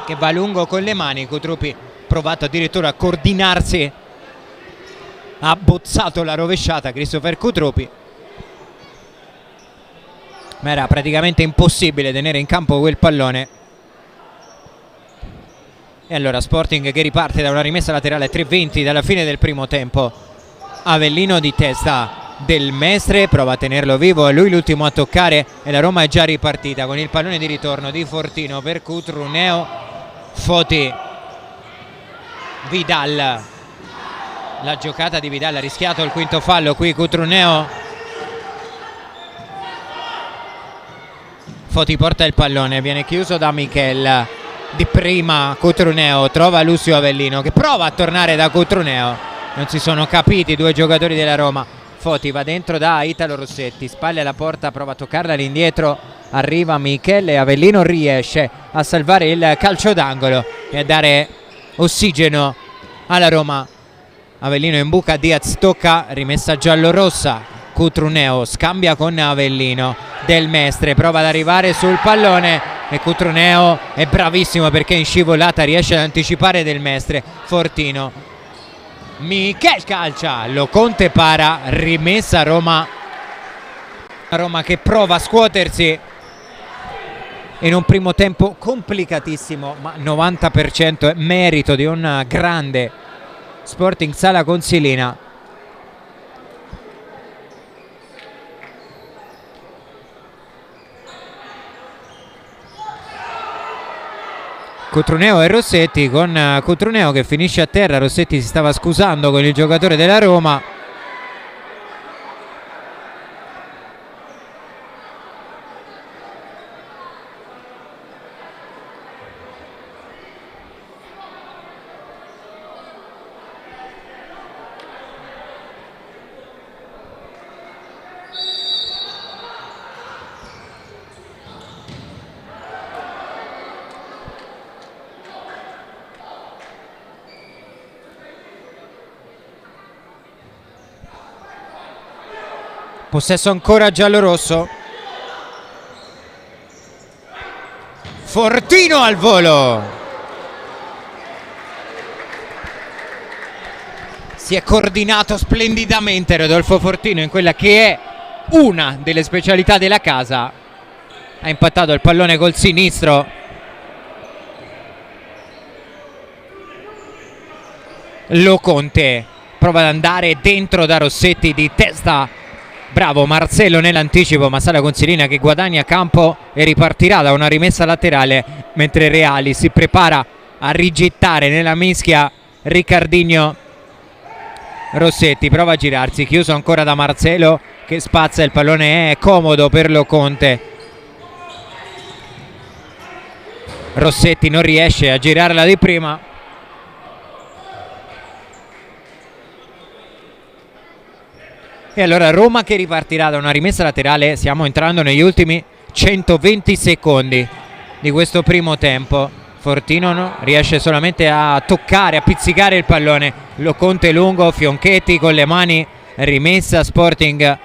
che va lungo con le mani. Cutruppi provato addirittura a coordinarsi, ha bozzato la rovesciata Christopher Cutruppi, ma era praticamente impossibile tenere in campo quel pallone. E allora Sporting che riparte da una rimessa laterale 3:20 dalla fine del primo tempo. Avellino di testa, Del Mestre prova a tenerlo vivo, è lui l'ultimo a toccare e la Roma è già ripartita con il pallone di ritorno di Fortino per Cutruneo. Foti, Vidal, la giocata di Vidal, ha rischiato il quinto fallo qui Cutruneo. Foti porta il pallone, viene chiuso da Michel. Di prima Cutruneo trova Lucio Avellino che prova a tornare da Cutruneo. Non si sono capiti i due giocatori della Roma. Foti va dentro da Italo Rossetti, spalle alla porta, prova a toccarla all'indietro, arriva Michel e Avellino riesce a salvare il calcio d'angolo e a dare ossigeno alla Roma. Avellino in buca, Diaz tocca, rimessa giallo-rossa. Cutruneo scambia con Avellino. Del Mestre prova ad arrivare sul pallone e Cutruneo è bravissimo perché in scivolata riesce ad anticipare Del Mestre. Fortino, Michel calcia, Loconte para, rimessa Roma. Roma che prova a scuotersi in un primo tempo complicatissimo, ma 90% è merito di un grande Sporting Sala Consilina. Cutruneo e Rossetti, con Cutruneo che finisce a terra. Rossetti si stava scusando con il giocatore della Roma. Possesso ancora giallo-rosso. Fortino al volo. Si è coordinato splendidamente Rodolfo Fortino in quella che è una delle specialità della casa. Ha impattato il pallone col sinistro. Loconte prova ad andare dentro da Rossetti di testa. Bravo Marcello nell'anticipo, ma Sala Consilina che guadagna campo e ripartirà da una rimessa laterale, mentre Reali si prepara a rigettare nella mischia Riccardinho. Rossetti prova a girarsi, chiuso ancora da Marcello che spazza il pallone, è comodo per Loconte. Rossetti non riesce a girarla di prima. E allora Roma che ripartirà da una rimessa laterale. Stiamo entrando negli ultimi 120 secondi di questo primo tempo. Fortino riesce solamente a toccare, a pizzicare il pallone. Loconte lungo, Fionchetti con le mani, rimessa Sporting.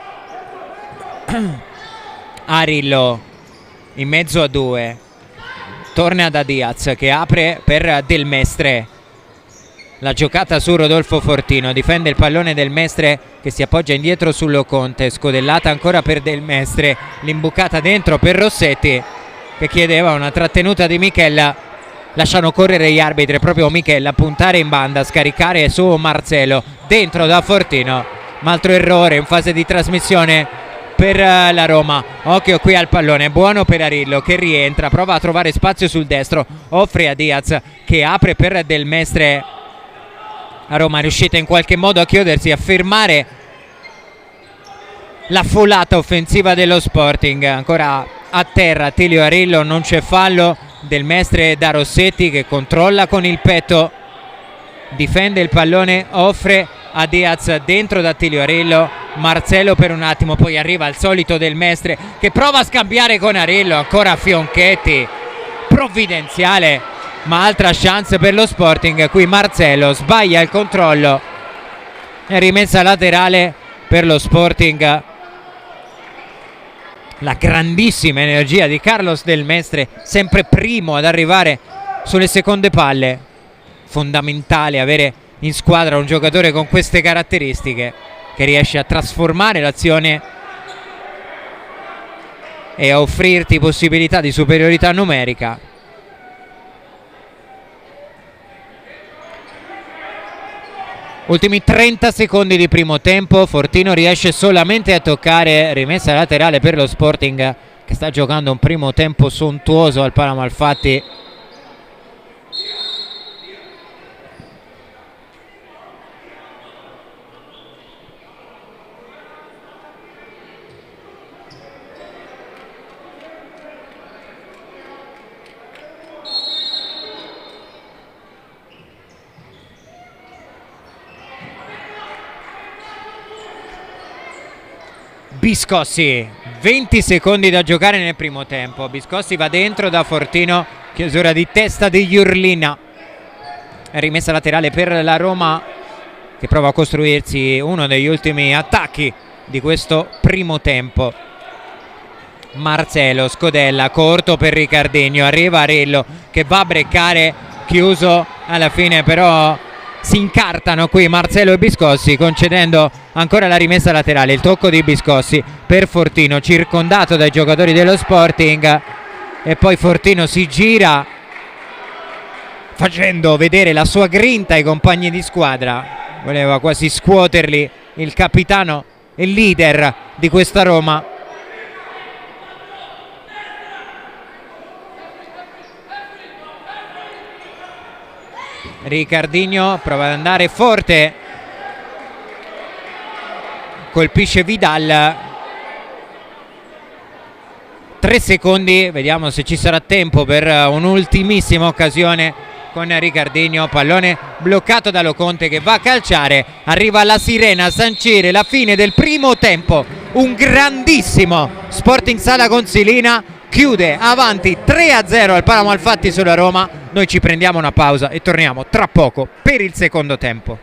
Arillo in mezzo a due, torna da Diaz che apre per Del Mestre. La giocata su Rodolfo Fortino, difende il pallone Del Mestre che si appoggia indietro su Loconte, scodellata ancora per Del Mestre, l'imbucata dentro per Rossetti che chiedeva una trattenuta di Michella. Lasciano correre gli arbitri, proprio Michella puntare in banda, scaricare su Marcelo, dentro da Fortino, ma altro errore in fase di trasmissione per la Roma. Occhio qui al pallone, buono per Arillo che rientra, prova a trovare spazio sul destro, offre a Diaz che apre per Del Mestre. La Roma è riuscita in qualche modo a chiudersi, a fermare la folata offensiva dello Sporting. Ancora a terra Tilio Arillo, non c'è fallo. Del Mestre da Rossetti che controlla con il petto, difende il pallone, offre a Diaz dentro da Tilio Arillo. Marcelo per un attimo, poi arriva il solito Del Mestre che prova a scambiare con Arillo, ancora Fionchetti, provvidenziale, ma altra chance per lo Sporting. Qui Marcelo sbaglia il controllo, è rimessa laterale per lo Sporting. La grandissima energia di Carlos Del Mestre, sempre primo ad arrivare sulle seconde palle. Fondamentale avere in squadra un giocatore con queste caratteristiche che riesce a trasformare l'azione e a offrirti possibilità di superiorità numerica. Ultimi 30 secondi di primo tempo, Fortino riesce solamente a toccare, rimessa laterale per lo Sporting che sta giocando un primo tempo sontuoso al Pala Malfatti. Biscossi, 20 secondi da giocare nel primo tempo. Biscossi va dentro da Fortino, chiusura di testa di Jurlina. Rimessa laterale per la Roma che prova a costruirsi uno degli ultimi attacchi di questo primo tempo. Marcelo, scodella, corto per Ricardinho, arriva Arillo che va a breccare, chiuso alla fine, però si incartano qui Marcelo e Biscossi concedendo ancora la rimessa laterale. Il tocco di Biscossi per Fortino, circondato dai giocatori dello Sporting, e poi Fortino si gira facendo vedere la sua grinta ai compagni di squadra, voleva quasi scuoterli il capitano e leader di questa Roma. Ricardinho prova ad andare forte, colpisce Vidal. 3 secondi, vediamo se ci sarà tempo per un'ultimissima occasione con Ricardinho. Pallone bloccato da Loconte che va a calciare, arriva la sirena a sancire la fine del primo tempo. Un grandissimo Sporting Sala Consilina chiude avanti 3-0 al Pala Malfatti sulla Roma. Noi ci prendiamo una pausa e torniamo tra poco per il secondo tempo.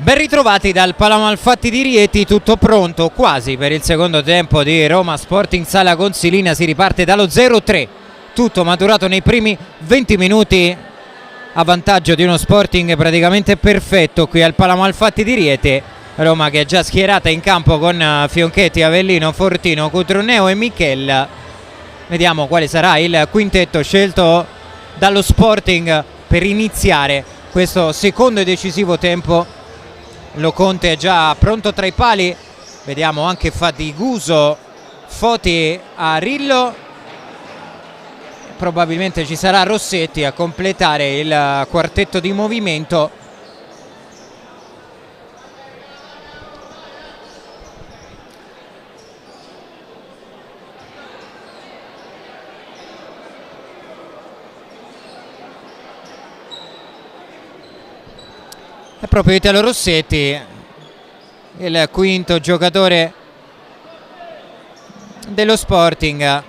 Ben ritrovati dal Palamalfatti di Rieti, tutto pronto quasi per il secondo tempo di Roma Sporting Sala Consilina. Si riparte dallo 0-3, tutto maturato nei primi 20 minuti a vantaggio di uno Sporting praticamente perfetto qui al Palamalfatti di Rieti. Roma che è già schierata in campo con Fionchetti, Avellino, Fortino, Cutruneo e Michel. Vediamo quale sarà il quintetto scelto dallo Sporting per iniziare questo secondo e decisivo tempo. Loconte è già pronto tra i pali, vediamo anche Faticuso, Foti, Arillo, probabilmente ci sarà Rossetti a completare il quartetto di movimento. È proprio Italo Rossetti, il quinto giocatore dello Sporting.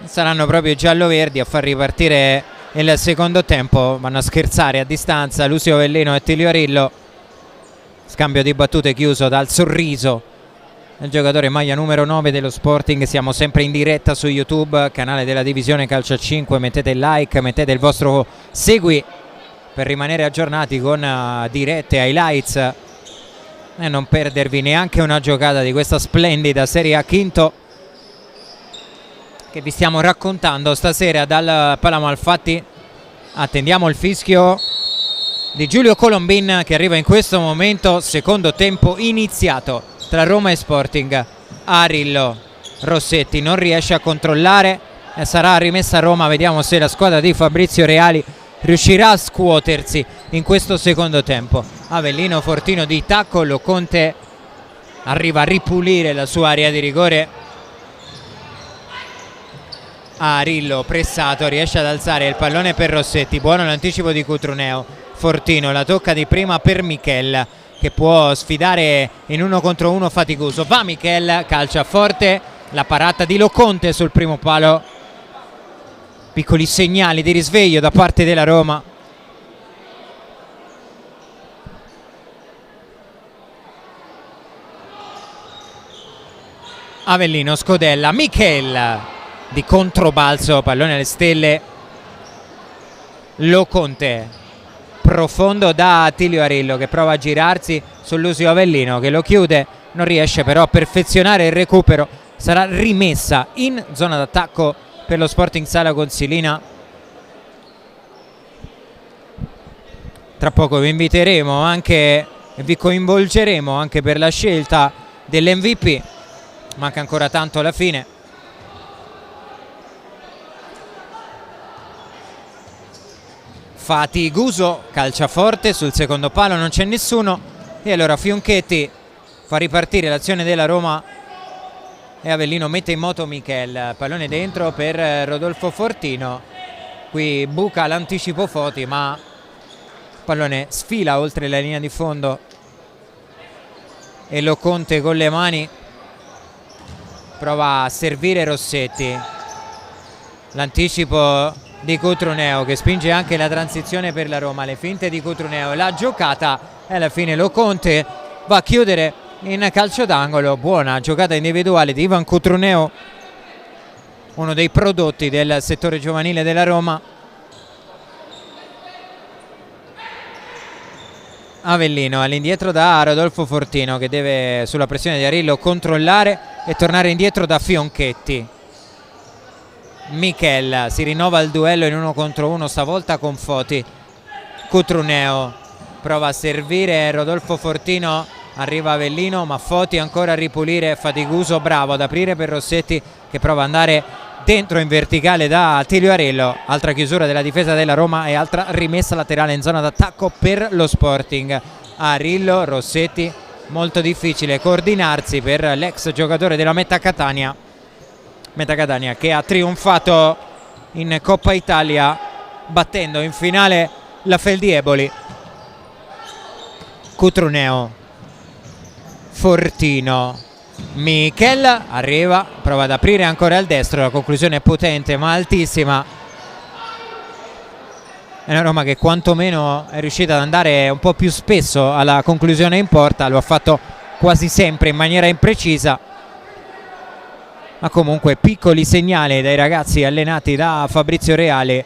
Saranno proprio i gialloverdi a far ripartire il secondo tempo. Vanno a scherzare a distanza Lucio Avellino e Tilio Arillo. Scambio di battute chiuso dal sorriso del giocatore maglia numero 9 dello Sporting. Siamo sempre in diretta su YouTube, canale della divisione Calcio a 5. Mettete il like, mettete il vostro segui per rimanere aggiornati con dirette, highlights e non perdervi neanche una giocata di questa splendida Serie A quinto che vi stiamo raccontando stasera dal Palamalfatti. Attendiamo il fischio di Giulio Colombin che arriva in questo momento. Secondo tempo iniziato tra Roma e Sporting. Arillo, Rossetti non riesce a controllare e sarà rimessa a Roma. Vediamo se la squadra di Fabrizio Reali riuscirà a scuotersi in questo secondo tempo. Avellino, Fortino di tacco, Loconte arriva a ripulire la sua area di rigore. Arillo pressato, riesce ad alzare il pallone per Rossetti, buono l'anticipo di Cutruneo. Fortino la tocca di prima per Michel che può sfidare in uno contro uno Faticuso. Va Michel, calcia forte, la parata di Loconte sul primo palo. Piccoli segnali di risveglio da parte della Roma. Avellino, Scodella, Michel di controbalzo, pallone alle stelle. Loconte, profondo da Tilio Arillo che prova a girarsi sull'Usio Avellino che lo chiude, non riesce però a perfezionare il recupero. Sarà rimessa in zona d'attacco per lo Sporting Sala Consilina. Tra poco vi inviteremo anche e vi coinvolgeremo anche per la scelta dell'MVP. Manca ancora tanto alla fine. Faticuso calcia forte sul secondo palo, non c'è nessuno e allora Fionchetti fa ripartire l'azione della Roma e Avellino mette in moto Michel, pallone dentro per Rodolfo Fortino. Qui buca l'anticipo Foti ma il pallone sfila oltre la linea di fondo e Loconte con le mani prova a servire Rossetti. L'anticipo di Cutruneo che spinge anche la transizione per la Roma, le finte di Cutruneo, la giocata e alla fine Loconte va a chiudere in calcio d'angolo. Buona giocata individuale di Ivan Cutruneo, uno dei prodotti del settore giovanile della Roma. Avellino all'indietro da Rodolfo Fortino che deve sulla pressione di Arillo controllare e tornare indietro da Fionchetti. Michel si rinnova il duello in uno contro uno stavolta con Foti. Cutruneo prova a servire Rodolfo Fortino, arriva Avellino ma Foti ancora a ripulire. Faticuso bravo ad aprire per Rossetti che prova ad andare dentro in verticale da Tilio Arillo. Altra chiusura della difesa della Roma e altra rimessa laterale in zona d'attacco per lo Sporting. Arillo, Rossetti, molto difficile coordinarsi per l'ex giocatore della Meta Catania che ha trionfato in Coppa Italia battendo in finale la Feldieboli. Cutruneo, Fortino, Michel arriva, prova ad aprire ancora al destro, la conclusione è potente ma altissima. È una Roma che quantomeno è riuscita ad andare un po' più spesso alla conclusione in porta, lo ha fatto quasi sempre in maniera imprecisa, ma comunque piccoli segnali dai ragazzi allenati da Fabrizio Reale,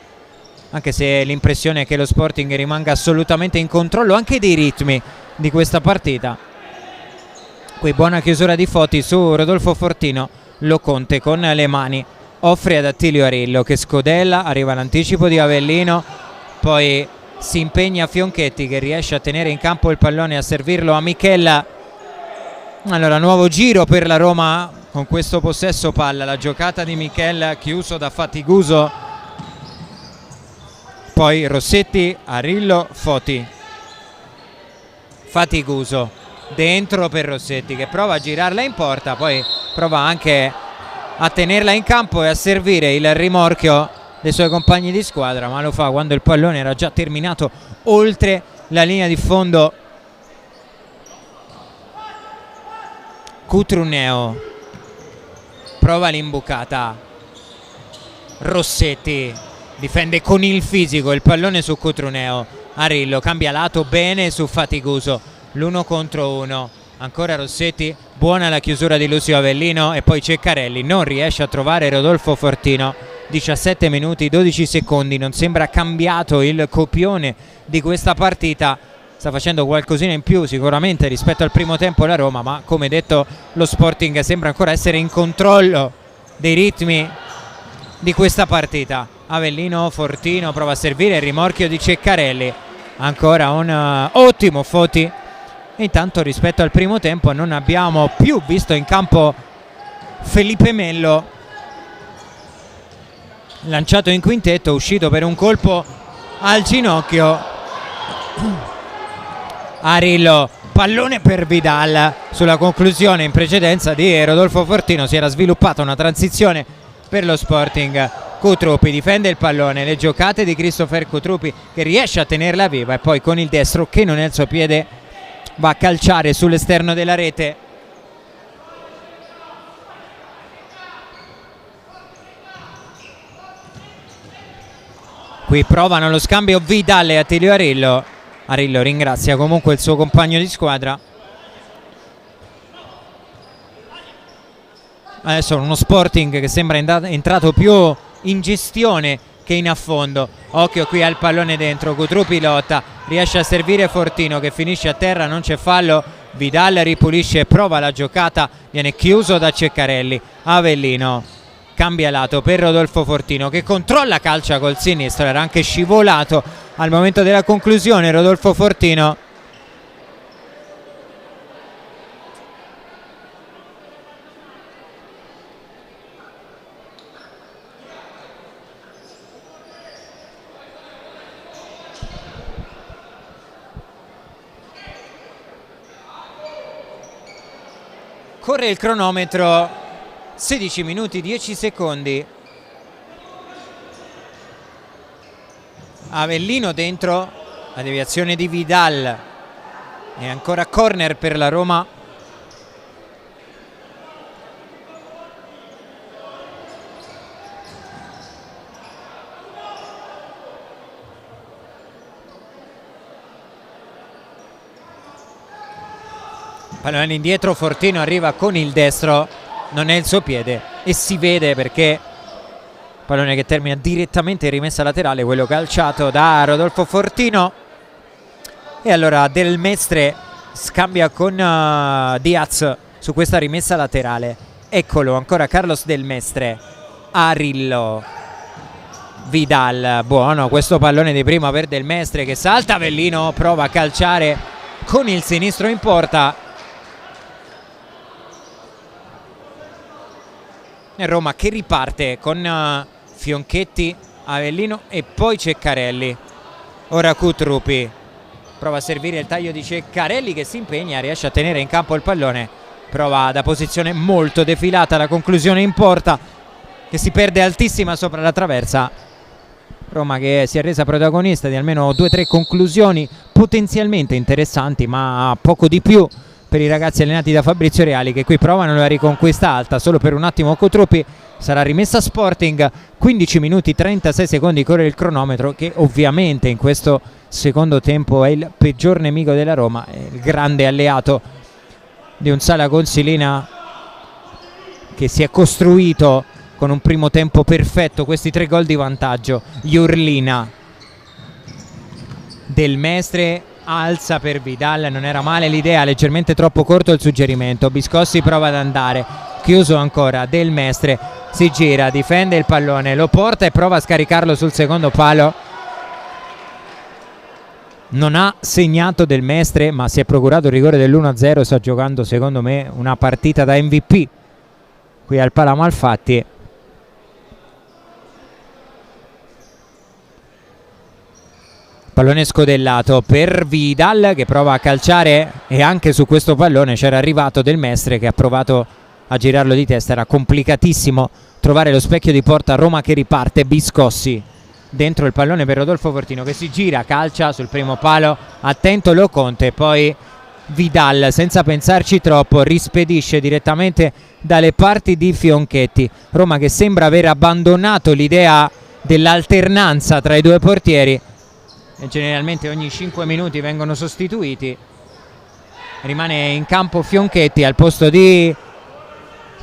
anche se l'impressione è che lo Sporting rimanga assolutamente in controllo anche dei ritmi di questa partita. Qui buona chiusura di Foti su Rodolfo Fortino, Lo Conte con le mani offre ad Attilio Arillo che scodella, arriva l'anticipo di Avellino, poi si impegna Fionchetti che riesce a tenere in campo il pallone e a servirlo a Michella. Allora nuovo giro per la Roma con questo possesso palla, la giocata di Michella chiuso da Fatiguso, poi Rossetti, Arillo, Foti, Fatiguso dentro per Rossetti che prova a girarla in porta, poi prova anche a tenerla in campo e a servire il rimorchio dei suoi compagni di squadra, ma lo fa quando il pallone era già terminato oltre la linea di fondo. Cutruneo prova l'imbucata, Rossetti difende con il fisico il pallone su Cutruneo, Arillo cambia lato bene su Fatiguso, l'1 contro 1, ancora Rossetti, buona la chiusura di Lucio Avellino e poi Ceccarelli non riesce a trovare Rodolfo Fortino. 17 minuti 12 secondi, non sembra cambiato il copione di questa partita, sta facendo qualcosina in più sicuramente rispetto al primo tempo la Roma, ma come detto lo Sporting sembra ancora essere in controllo dei ritmi di questa partita. Avellino, Fortino prova a servire il rimorchio di Ceccarelli, ancora un ottimo Foti. Intanto rispetto al primo tempo non abbiamo più visto in campo Felipe Mello, lanciato in quintetto, uscito per un colpo al ginocchio. Arillo, pallone per Vidal sulla conclusione in precedenza di Rodolfo Fortino, si era sviluppata una transizione per lo Sporting. Cutrupi difende il pallone, le giocate di Christopher Cutrupi che riesce a tenerla viva e poi con il destro che non è il suo piede va a calciare sull'esterno della rete. Qui provano lo scambio Vidal e Attilio Arillo. Arillo ringrazia comunque il suo compagno di squadra. Adesso uno Sporting che sembra entrato più in gestione che in affondo. Occhio qui al pallone dentro, Cutrupi lotta, riesce a servire Fortino che finisce a terra, non c'è fallo. Vidal ripulisce e prova la giocata, viene chiuso da Ceccarelli. Avellino cambia lato per Rodolfo Fortino che controlla, calcia col sinistro, era anche scivolato al momento della conclusione Rodolfo Fortino. Corre il cronometro, 16 minuti 10 secondi. Avellino dentro, la deviazione di Vidal e ancora corner per la Roma. Pallone indietro, Fortino arriva con il destro, non è il suo piede e si vede perché pallone che termina direttamente in rimessa laterale, quello calciato da Rodolfo Fortino. E allora Del Mestre scambia con Diaz su questa rimessa laterale. Eccolo ancora Carlos Del Mestre, Arillo, Vidal, buono questo pallone di prima per Del Mestre che salta, Avellino prova a calciare con il sinistro in porta. E Roma che riparte con Fionchetti, Avellino e poi Ceccarelli. Ora Cutrupi prova a servire il taglio di Ceccarelli che si impegna, riesce a tenere in campo il pallone, prova da posizione molto defilata la conclusione in porta che si perde altissima sopra la traversa. Roma che si è resa protagonista di almeno 2 o 3 conclusioni potenzialmente interessanti, ma poco di più per i ragazzi allenati da Fabrizio Reali, che qui provano la riconquista alta solo per un attimo. Cotruppi, sarà rimessa Sporting, 15 minuti 36 secondi corre il cronometro, che ovviamente in questo secondo tempo è il peggior nemico della Roma, è il grande alleato di un Sala Consilina che si è costruito con un primo tempo perfetto, questi 3 gol di vantaggio. Jurlina, Del Mestre alza per Vidal, non era male l'idea, leggermente troppo corto il suggerimento. Biscossi prova ad andare, chiuso ancora. Del Mestre si gira, difende il pallone, lo porta e prova a scaricarlo sul secondo palo. Non ha segnato Del Mestre, ma si è procurato il rigore dell'1-0. Sta giocando secondo me una partita da MVP qui al Pala Malfatti. Pallone scodellato per Vidal, che prova a calciare, e anche su questo pallone c'era arrivato Del Mestre, che ha provato a girarlo di testa. Era complicatissimo trovare lo specchio di porta. Roma che riparte. Biscossi dentro il pallone per Rodolfo Fortino, che si gira, calcia sul primo palo, attento Loconte, poi Vidal senza pensarci troppo rispedisce direttamente dalle parti di Fionchetti. Roma che sembra aver abbandonato l'idea dell'alternanza tra i due portieri, e generalmente ogni 5 minuti vengono sostituiti. Rimane in campo Fionchetti al posto di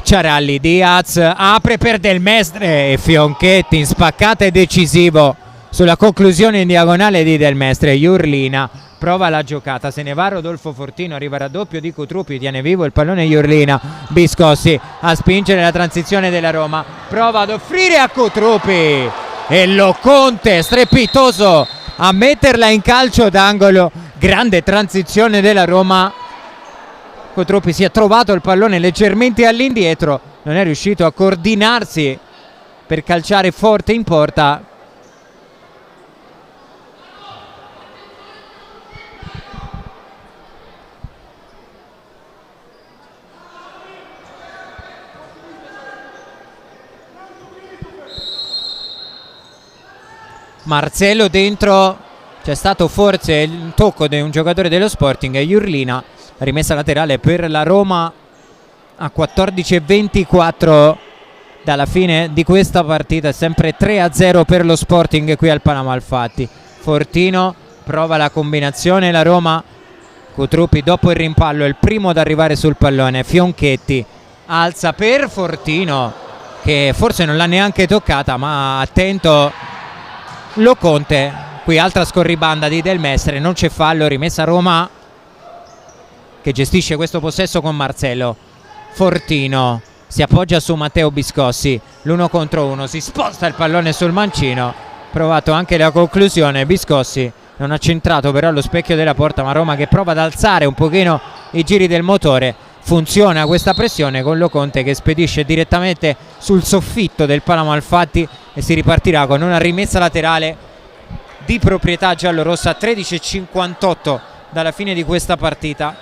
Ciaralli. Diaz apre per Del Mestre e Fionchetti in spaccata e decisivo sulla conclusione in diagonale di Del Mestre. Jurlina prova la giocata, se ne va Rodolfo Fortino, arriva il raddoppio di Cotruppi, tiene vivo il pallone Jurlina. Biscossi a spingere la transizione della Roma, prova ad offrire a Cotruppi e Loconte strepitoso a metterla in calcio d'angolo. Grande transizione della Roma. Cotruppi si è trovato il pallone leggermente all'indietro, non è riuscito a coordinarsi per calciare forte in porta. Marcello dentro, c'è stato forse il tocco di un giocatore dello Sporting. Jurlina, rimessa laterale per la Roma a 14:24 dalla fine di questa partita. È sempre 3-0 per lo Sporting qui al Pala Malfatti. Fortino prova la combinazione, la Roma. Cotruppi dopo il rimpallo è il primo ad arrivare sul pallone. Fionchetti alza per Fortino, che forse non l'ha neanche toccata, ma attento Loconte. Qui altra scorribanda di Del Mestre, non c'è fallo, rimessa Roma che gestisce questo possesso con Marcello. Fortino si appoggia su Matteo Biscossi, l'1 contro 1, si sposta il pallone sul mancino, provato anche la conclusione. Biscossi non ha centrato però allo specchio della porta, ma Roma che prova ad alzare un pochino i giri del motore. Funziona questa pressione con Loconte che spedisce direttamente sul soffitto del Pala Malfatti e si ripartirà con una rimessa laterale di proprietà giallorossa. 13:58 dalla fine di questa partita.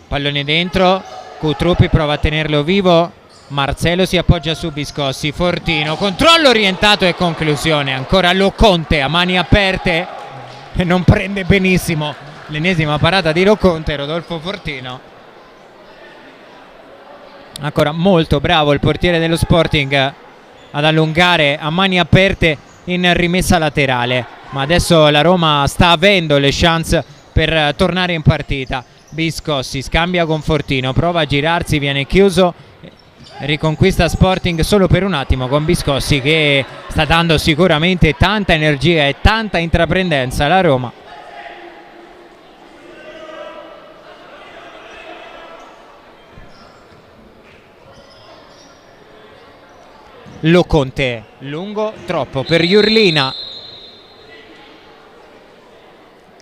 Pallone dentro, Cotruppi prova a tenerlo vivo, Marcello si appoggia su Biscossi. Fortino, controllo orientato e conclusione. Ancora Loconte a mani aperte e non prende benissimo l'ennesima parata di Loconte. Rodolfo Fortino, ancora molto bravo il portiere dello Sporting ad allungare a mani aperte in rimessa laterale, ma adesso la Roma sta avendo le chance per tornare in partita. Biscossi scambia con Fortino, prova a girarsi, viene chiuso, riconquista Sporting solo per un attimo con Biscossi che sta dando sicuramente tanta energia e tanta intraprendenza alla Roma. Loconte, lungo, troppo per Jurlina.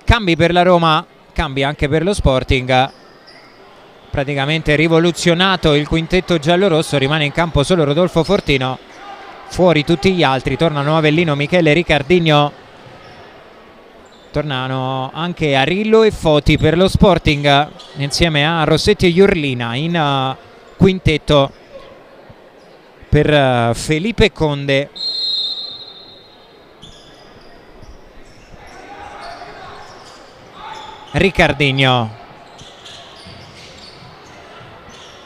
Cambi per la Roma, cambi anche per lo Sporting. Praticamente rivoluzionato il quintetto giallorosso, rimane in campo solo Rodolfo Fortino, fuori tutti gli altri. Tornano Avellino, Michele, Ricardinho, tornano anche Arillo e Foti per lo Sporting insieme a Rossetti e Jurlina in quintetto per Felipe Conde. Ricardinho,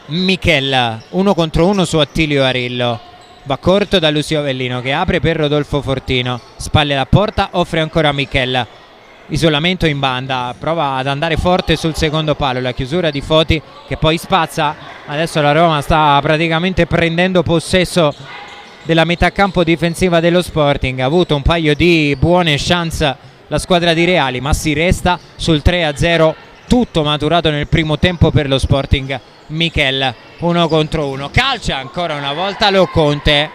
Michel 1 contro 1 su Attilio Arillo, va corto da Lucio Avellino che apre per Rodolfo Fortino, spalle alla porta, offre ancora a Michel, isolamento in banda, prova ad andare forte sul secondo palo, la chiusura di Foti che poi spazza. Adesso la Roma sta praticamente prendendo possesso della metà campo difensiva dello Sporting. Ha avuto un paio di buone chance la squadra di Reali, ma si resta sul 3-0, tutto maturato nel primo tempo per lo Sporting. Michel 1 contro 1, calcia ancora una volta Lo Conte,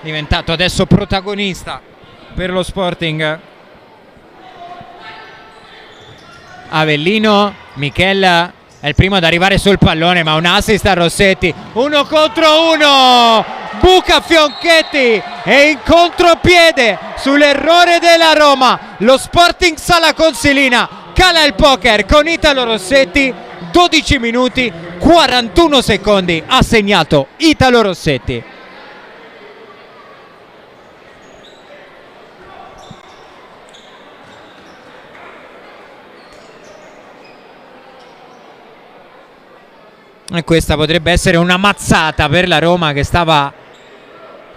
diventato adesso protagonista per lo Sporting. Avellino, Michel è il primo ad arrivare sul pallone, ma un assist a Rossetti, 1 contro 1, buca Fionchetti e in contropiede sull'errore della Roma. Lo Sporting Sala Consilina cala il poker con Italo Rossetti. 12 minuti 41 secondi ha segnato Italo Rossetti. E questa potrebbe essere una mazzata per la Roma, che stava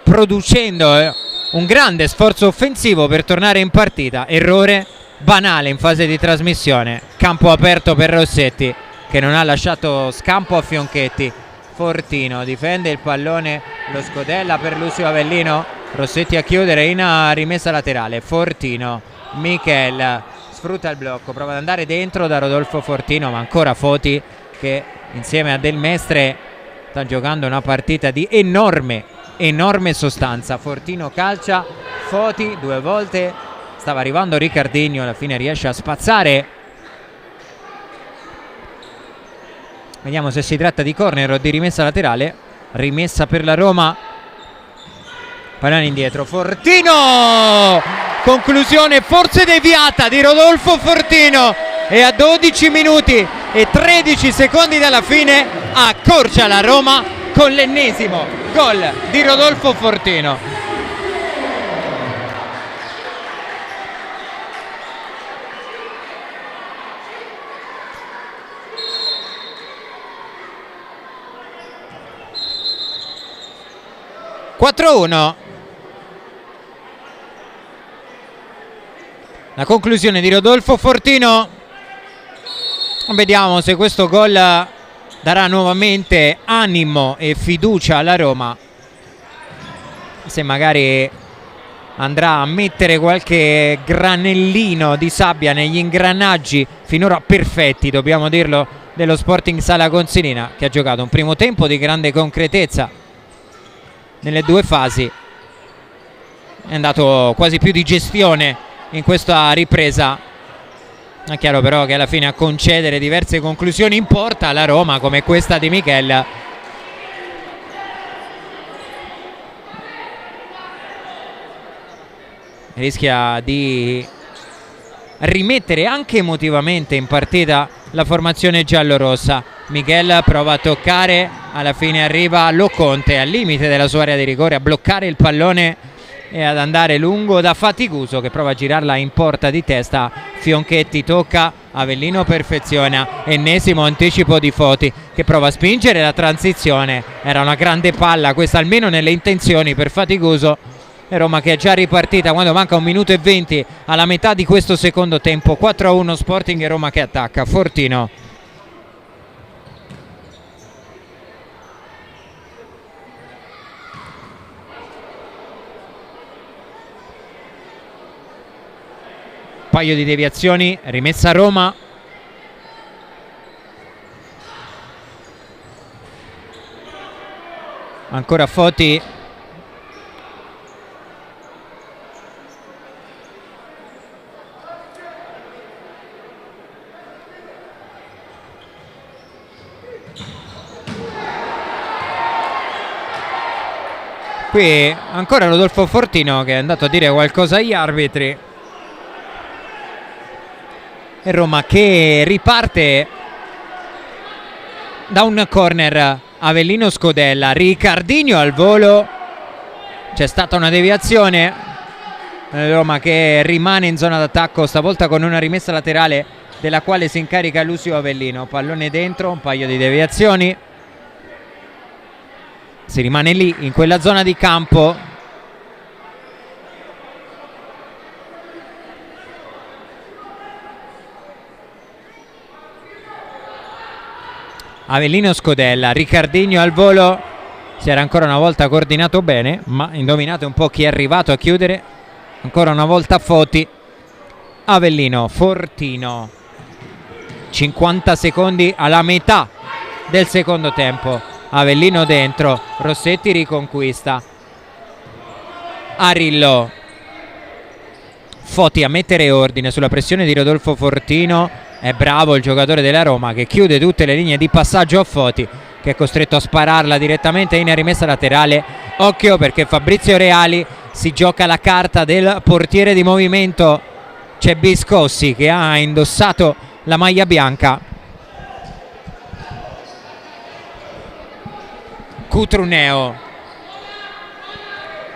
producendo un grande sforzo offensivo per tornare in partita. Errore banale in fase di trasmissione, campo aperto per Rossetti che non ha lasciato scampo a Fionchetti. Fortino difende il pallone, lo scodella per Lucio Avellino, Rossetti a chiudere in rimessa laterale. Fortino, Michel sfrutta il blocco, prova ad andare dentro da Rodolfo Fortino, ma ancora Foti che insieme a Del Mestre sta giocando una partita di enorme sostanza. Fortino calcia, Foti 2 volte, stava arrivando Ricardinho, alla fine riesce a spazzare. Vediamo se si tratta di corner o di rimessa laterale. Rimessa per la Roma, pallone indietro, Fortino, conclusione forse deviata di Rodolfo Fortino, e a 12 minuti e 13 secondi dalla fine accorcia la Roma con l'ennesimo gol di Rodolfo Fortino. La conclusione di Rodolfo Fortino. Vediamo se questo gol darà nuovamente animo e fiducia alla Roma, se magari andrà a mettere qualche granellino di sabbia negli ingranaggi finora perfetti, dobbiamo dirlo, dello Sporting Sala Consilina, che ha giocato un primo tempo di grande concretezza nelle due fasi. È andato quasi più di gestione in questa ripresa. È chiaro però che alla fine a concedere diverse conclusioni in porta la Roma, come questa di Michel, rischia di rimettere anche emotivamente in partita la formazione giallorossa. Michel prova a toccare, alla fine arriva Lo Conte al limite della sua area di rigore a bloccare il pallone e ad andare lungo da Faticuso, che prova a girarla in porta di testa. Fionchetti tocca, Avellino perfeziona, ennesimo anticipo di Foti che prova a spingere la transizione. Era una grande palla questa, almeno nelle intenzioni, per Faticuso. E Roma che è già ripartita quando manca 1 minuto e 20 alla metà di questo secondo tempo. 4-1 Sporting e Roma che attacca. Fortino, paio di deviazioni, rimessa a Roma. Ancora Foti, qui ancora Rodolfo Fortino che è andato a dire qualcosa agli arbitri. E Roma che riparte da un corner. Avellino scodella, Ricardinho al volo, c'è stata una deviazione, Roma che rimane in zona d'attacco, stavolta con una rimessa laterale della quale si incarica Lucio Avellino. Pallone dentro, un paio di deviazioni, si rimane lì in quella zona di campo. Avellino Scodella, Ricardinho al volo, si era ancora una volta coordinato bene, ma indovinate un po' chi è arrivato a chiudere ancora una volta Foti. Avellino, Fortino, 50 secondi alla metà del secondo tempo. Avellino dentro, Rossetti riconquista, Arillo, Foti a mettere ordine sulla pressione di Rodolfo Fortino. È bravo il giocatore della Roma che chiude tutte le linee di passaggio a Foti, che è costretto a spararla direttamente in rimessa laterale. Occhio perché Fabrizio Reali si gioca la carta del portiere di movimento. C'è Biscossi che ha indossato la maglia bianca. Cutruneo,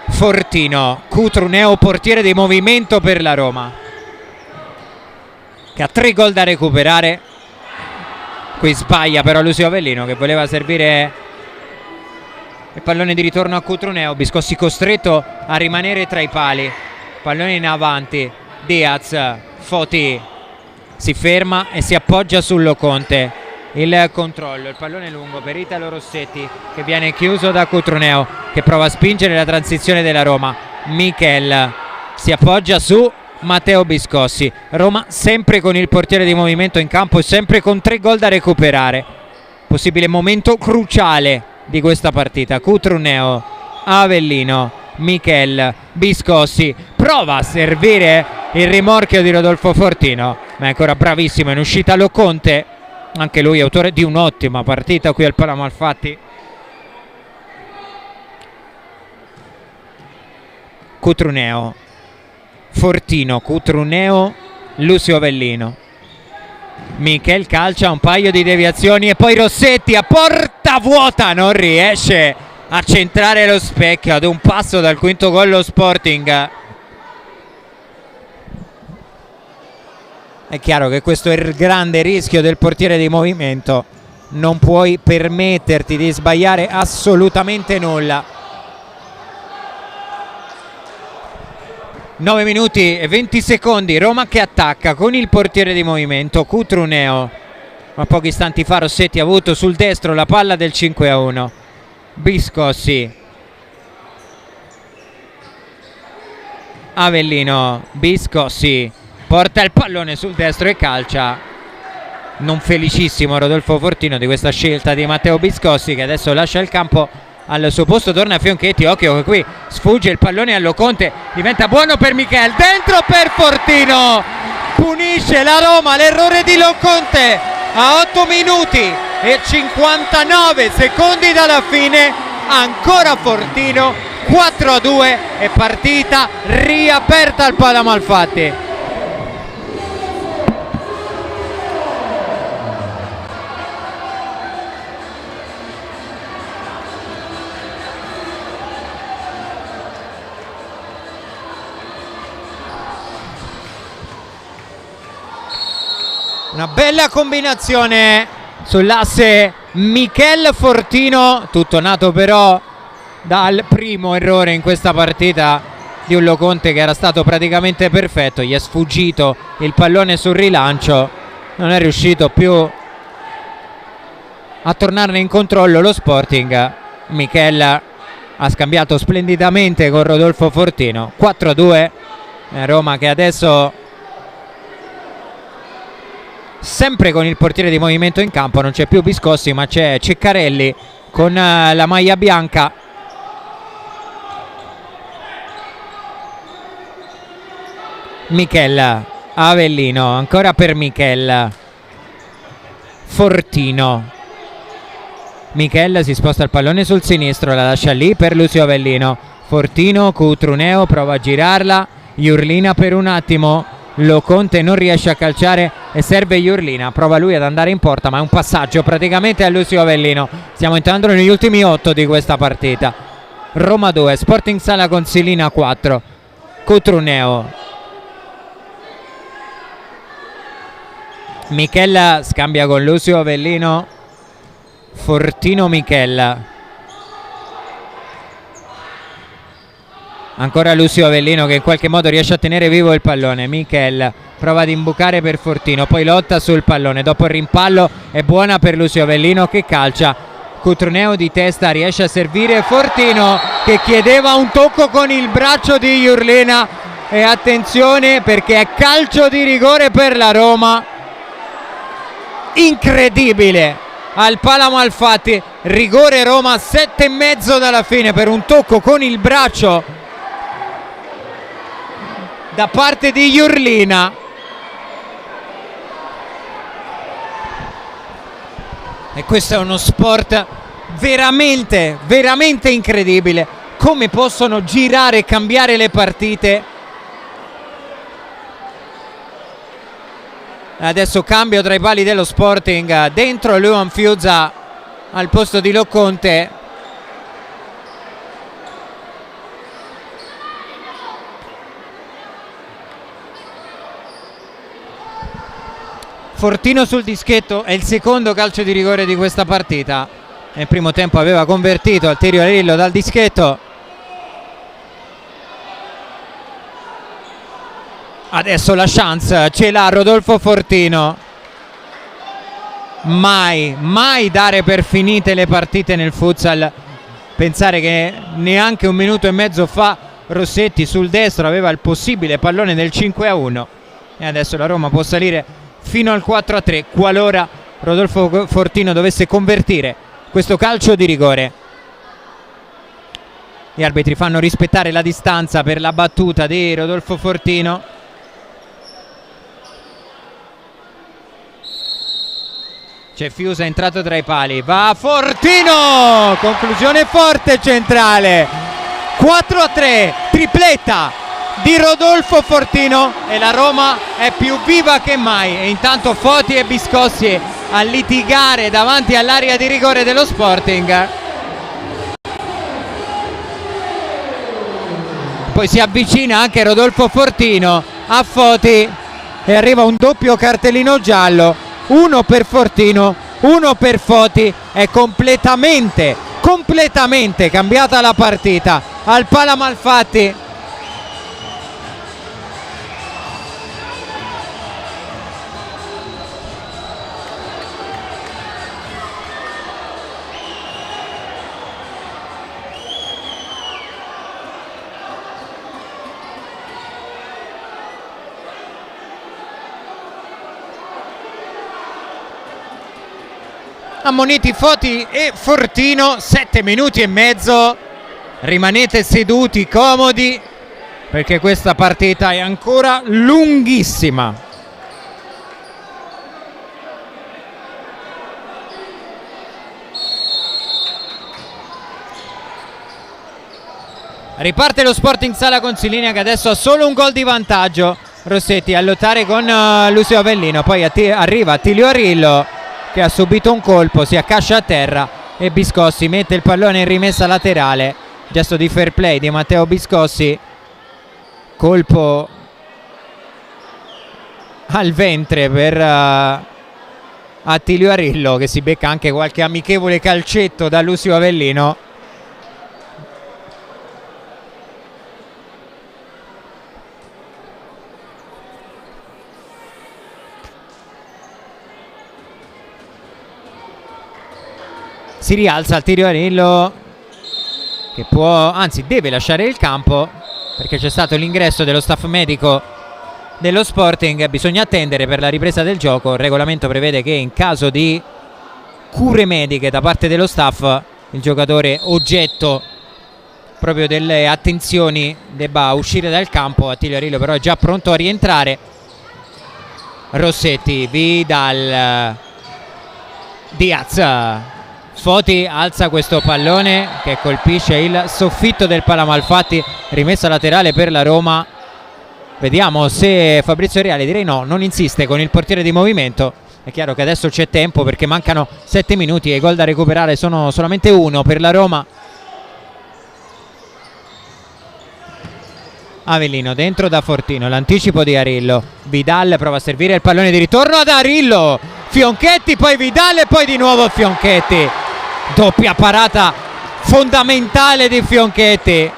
Fortino, Cutruneo portiere di movimento per la Roma, che ha 3 gol da recuperare. Qui sbaglia però Lucio Avellino che voleva servire il pallone di ritorno a Cutruneo. Biscossi costretto a rimanere tra i pali, pallone in avanti. Diaz, Foti si ferma e si appoggia sul Loconte. Il controllo, il pallone lungo per Italo Rossetti che viene chiuso da Cutruneo, che prova a spingere la transizione della Roma. Michel si appoggia su Matteo Biscossi. Roma sempre con il portiere di movimento in campo e sempre con 3 gol da recuperare. Possibile momento cruciale di questa partita. Cutruneo, Avellino, Michel, Biscossi prova a servire il rimorchio di Rodolfo Fortino, ma è ancora bravissimo in uscita Loconte, anche lui autore di un'ottima partita qui al Palamo Alfatti. Cutruneo, Fortino, Cutruneo, Lucio Avellino. Michel calcia un paio di deviazioni e poi Rossetti a porta vuota non riesce a centrare lo specchio. Ad un passo dal quinto gol lo Sporting. È chiaro che questo è il grande rischio del portiere di movimento, non puoi permetterti di sbagliare assolutamente nulla. 9 minuti e 20 secondi, Roma che attacca con il portiere di movimento Cutruneo, ma pochi istanti fa Rossetti ha avuto sul destro la palla del 5-1. Biscossi, Avellino, Biscossi porta il pallone sul destro e calcia. Non felicissimo Rodolfo Fortino di questa scelta di Matteo Biscossi, che adesso lascia il campo. Al suo posto torna Fionchetti. Occhio che qui sfugge il pallone a Loconte, diventa buono per Michel, dentro per Fortino, punisce la Roma l'errore di Loconte a 8 minuti e 59 secondi dalla fine. Ancora Fortino, 4-2 e partita riaperta al Palamo Alfatti. Una bella combinazione sull'asse Michel Fortino, tutto nato però dal primo errore in questa partita di un Loconte che era stato praticamente perfetto. Gli è sfuggito il pallone sul rilancio, non è riuscito più a tornarne in controllo lo Sporting. Michel ha scambiato splendidamente con Rodolfo Fortino. 4-2, Roma che adesso sempre con il portiere di movimento in campo. Non c'è più Biscossi ma c'è Ceccarelli con la maglia bianca. Michel, Avellino, ancora per Michel, Fortino. Michel si sposta il pallone sul sinistro, la lascia lì per Lucio Avellino. Fortino, Cutruneo prova a girarla, Jurlina per un attimo, Loconte non riesce a calciare e serve Jurlina, prova lui ad andare in porta ma è un passaggio praticamente a Lucio Avellino. Stiamo entrando negli ultimi 8 di questa partita. Roma 2, Sporting Sala Consilina 4. Cotruneo. Michella scambia con Lucio Avellino. Fortino Michella. Ancora Lucio Avellino che in qualche modo riesce a tenere vivo il pallone. Michel prova ad imbucare per Fortino, poi lotta sul pallone, dopo il rimpallo è buona per Lucio Avellino che calcia. Cotruneo di testa riesce a servire Fortino che chiedeva un tocco con il braccio di Jurlena, e attenzione perché è calcio di rigore per la Roma. Incredibile, al Pala Malfatti, rigore Roma, 7,5 dalla fine per un tocco con il braccio da parte di Jurlena. E questo è uno sport veramente, veramente incredibile. Come possono girare e cambiare le partite. Adesso cambio tra i pali dello Sporting. Dentro Luan Fiuza al posto di Loconte. Fortino sul dischetto, è il secondo calcio di rigore di questa partita. Nel primo tempo aveva convertito al tiro Arillo dal dischetto. Adesso la chance ce l'ha Rodolfo Fortino. Mai dare per finite le partite nel futsal. Pensare che neanche un minuto e mezzo fa Rossetti sul destro aveva il possibile pallone del 5-1 e adesso la Roma può salire fino al 4-3 qualora Rodolfo Fortino dovesse convertire questo calcio di rigore. Gli arbitri fanno rispettare la distanza per la battuta di Rodolfo Fortino. C'è Fiusa entrato tra i pali, va Fortino, conclusione forte centrale, 4-3, tripletta di Rodolfo Fortino e la Roma è più viva che mai. E intanto Foti e Biscossi a litigare davanti all'area di rigore dello Sporting. Poi si avvicina anche Rodolfo Fortino a Foti e arriva un doppio cartellino giallo, uno per Fortino, uno per Foti. È completamente cambiata la partita al Pala Malfatti. Ammoniti Foti e Fortino, 7 minuti e mezzo. Rimanete seduti comodi perché questa partita è ancora lunghissima. Riparte lo Sporting Sala Consilina che adesso ha solo un gol di vantaggio. Rossetti a lottare con Lucio Avellino, poi arriva Attilio Arillo che ha subito un colpo, si accascia a terra e Biscossi mette il pallone in rimessa laterale. Gesto di fair play di Matteo Biscossi, colpo al ventre per Attilio Arillo che si becca anche qualche amichevole calcetto da Lucio Avellino. Si rialza Attilio Arillo che può, anzi deve lasciare il campo perché c'è stato l'ingresso dello staff medico dello Sporting. Bisogna attendere per la ripresa del gioco. Il regolamento prevede che in caso di cure mediche da parte dello staff il giocatore oggetto proprio delle attenzioni debba uscire dal campo. Attilio Arillo però è già pronto a rientrare. Rossetti, Vidal, Diaz, Foti alza questo pallone che colpisce il soffitto del Pala Malfatti, rimessa laterale per la Roma. Vediamo se Fabrizio Reale, direi no, non insiste con il portiere di movimento. È chiaro che adesso c'è tempo perché mancano 7 minuti e i gol da recuperare sono solamente uno per la Roma. Avellino dentro da Fortino, l'anticipo di Arillo, Vidal prova a servire il pallone di ritorno ad Arillo, Fionchetti, poi Vidal e poi di nuovo Fionchetti, doppia parata fondamentale di Fionchetti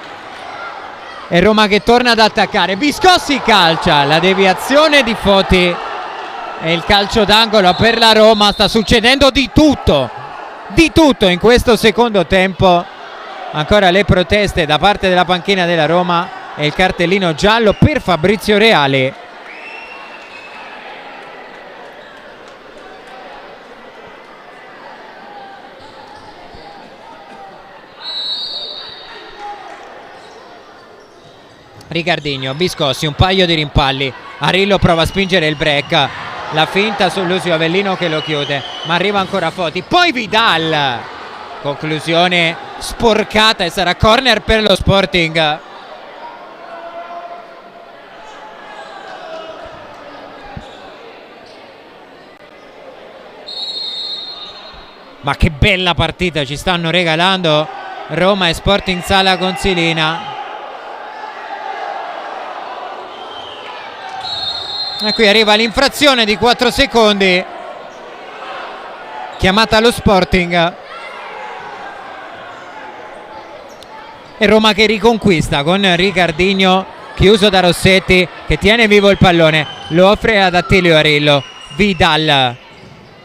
e Roma che torna ad attaccare. Biscossi calcia, la deviazione di Foti e il calcio d'angolo per la Roma. Sta succedendo di tutto in questo secondo tempo, ancora le proteste da parte della panchina della Roma e il cartellino giallo per Fabrizio Reali. Ricardinho, Biscossi, un paio di rimpalli, Arillo prova a spingere il break, la finta su Lucio Avellino che lo chiude, ma arriva ancora Foti, poi Vidal, conclusione sporcata e sarà corner per lo Sporting. Ma che bella partita ci stanno regalando Roma e Sporting Sala Consilina. E qui arriva l'infrazione di 4 secondi chiamata allo Sporting e Roma che riconquista con Ricardinho chiuso da Rossetti che tiene vivo il pallone, lo offre ad Attilio Arillo, Vidal,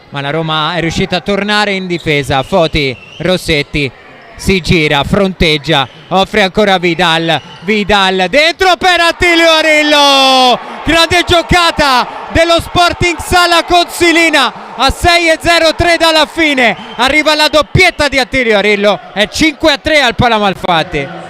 ma la Roma è riuscita a tornare in difesa. Foti, Rossetti si gira, fronteggia, offre ancora Vidal, Vidal dentro per Attilio Arillo, grande giocata dello Sporting Sala Consilina a 6:03 dalla fine, arriva la doppietta di Attilio Arillo, è 5-3 al Palamalfatti.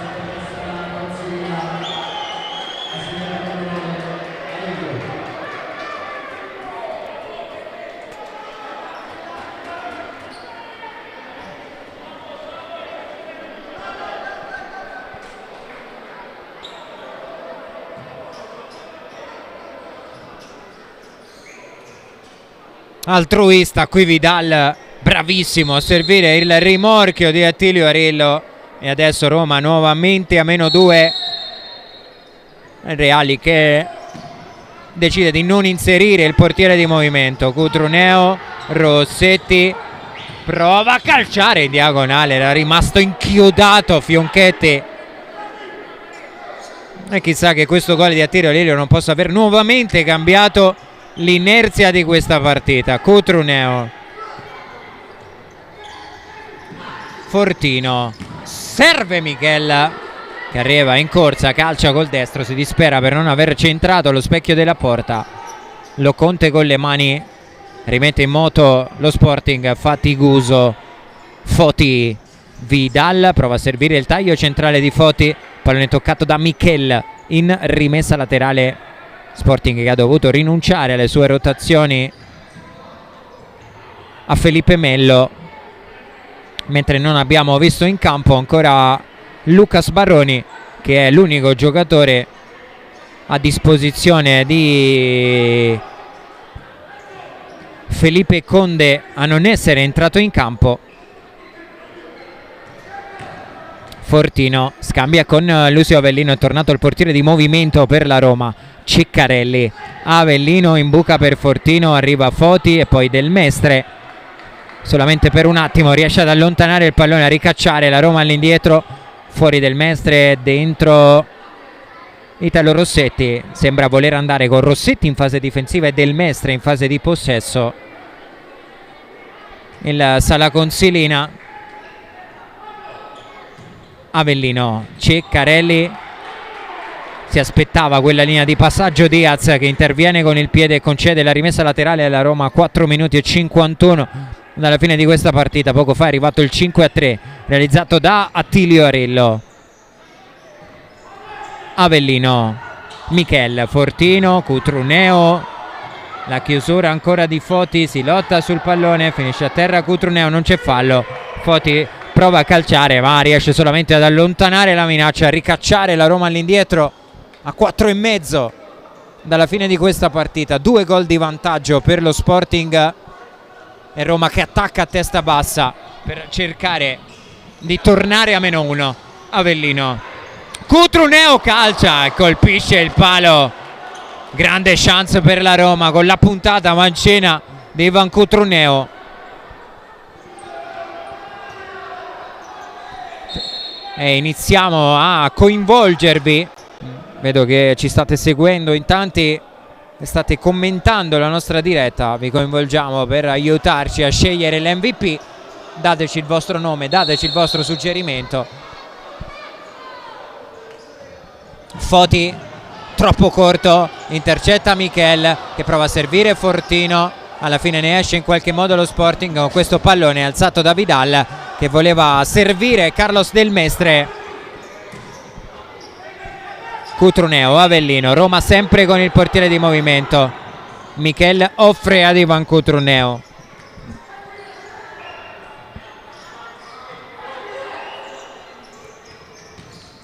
Altruista qui Vidal, bravissimo a servire il rimorchio di Attilio Arillo e adesso Roma nuovamente a -2. Reali che decide di non inserire il portiere di movimento. Cutruneo, Rossetti prova a calciare in diagonale, era rimasto inchiodato Fionchetti e chissà che questo gol di Attilio Arillo non possa aver nuovamente cambiato l'inerzia di questa partita. Cutruneo, Fortino, serve Michel che arriva in corsa, calcia col destro, si dispera per non aver centrato lo specchio della porta. Lo Conte con le mani rimette in moto lo Sporting fatigoso. Foti, Vidal prova a servire il taglio centrale di Foti, pallone toccato da Michel in rimessa laterale. Sporting che ha dovuto rinunciare alle sue rotazioni a Felipe Mello, mentre non abbiamo visto in campo ancora Lucas Barroni, che è l'unico giocatore a disposizione di Felipe Conde a non essere entrato in campo. Fortino scambia con Lucio Avellino, è tornato il portiere di movimento per la Roma. Ciccarelli, Avellino in buca per Fortino, arriva Foti e poi Del Mestre, solamente per un attimo riesce ad allontanare il pallone, a ricacciare la Roma all'indietro, fuori Del Mestre, dentro Italo Rossetti, sembra voler andare con Rossetti in fase difensiva e Del Mestre in fase di possesso. Il Sala Consilina, Avellino, Ciccarelli, si aspettava quella linea di passaggio. Diaz che interviene con il piede e concede la rimessa laterale alla Roma. 4 minuti e 51 dalla fine di questa partita. Poco fa è arrivato il 5-3 realizzato da Attilio Arillo. Avellino, Michel, Fortino, Cutruneo, la chiusura ancora di Foti, si lotta sul pallone, finisce a terra Cutruneo, non c'è fallo. Foti prova a calciare ma riesce solamente ad allontanare la minaccia, a ricacciare la Roma all'indietro a 4,5 dalla fine di questa partita. 2 gol di vantaggio per lo Sporting e Roma che attacca a testa bassa per cercare di tornare a -1. Avellino, Cutruneo calcia e colpisce il palo. Grande chance per la Roma con la puntata mancina di Ivan Cutruneo. E iniziamo a coinvolgervi. Vedo che ci state seguendo in tanti e state commentando la nostra diretta. Vi coinvolgiamo per aiutarci a scegliere l'MVP. Dateci il vostro nome, dateci il vostro suggerimento. Foti troppo corto, intercetta Michel che prova a servire Fortino. Alla fine ne esce in qualche modo lo Sporting con questo pallone alzato da Vidal che voleva servire Carlos Del Mestre. Cutruneo, Avellino, Roma sempre con il portiere di movimento. Michel offre ad Ivan Cutruneo.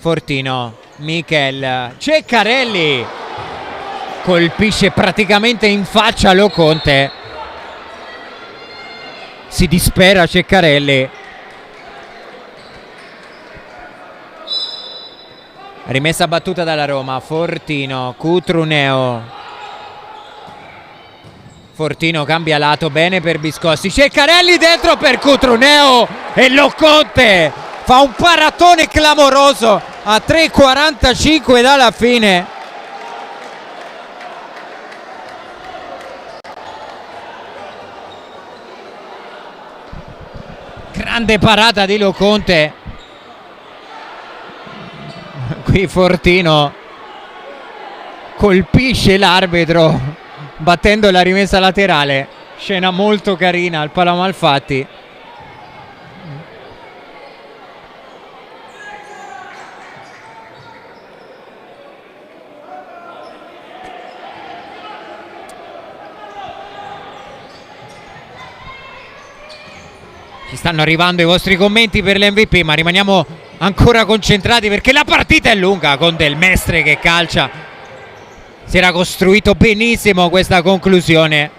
Fortino, Michel, Ceccarelli colpisce praticamente in faccia Loconte. Si dispera Ceccarelli. Rimessa battuta dalla Roma. Fortino, Cutruneo. Fortino cambia lato, bene per Biscossi. Ceccarelli dentro per Cutruneo e Loconte fa un paratone clamoroso a 3:45 dalla fine. Grande parata di Loconte. Qui Fortino colpisce l'arbitro battendo la rimessa laterale. Scena molto carina al Palamo Malfatti. Ci stanno arrivando i vostri commenti per l'MVP, ma rimaniamo ancora concentrati perché la partita è lunga con Del Mestre che calcia. Si era costruito benissimo questa conclusione.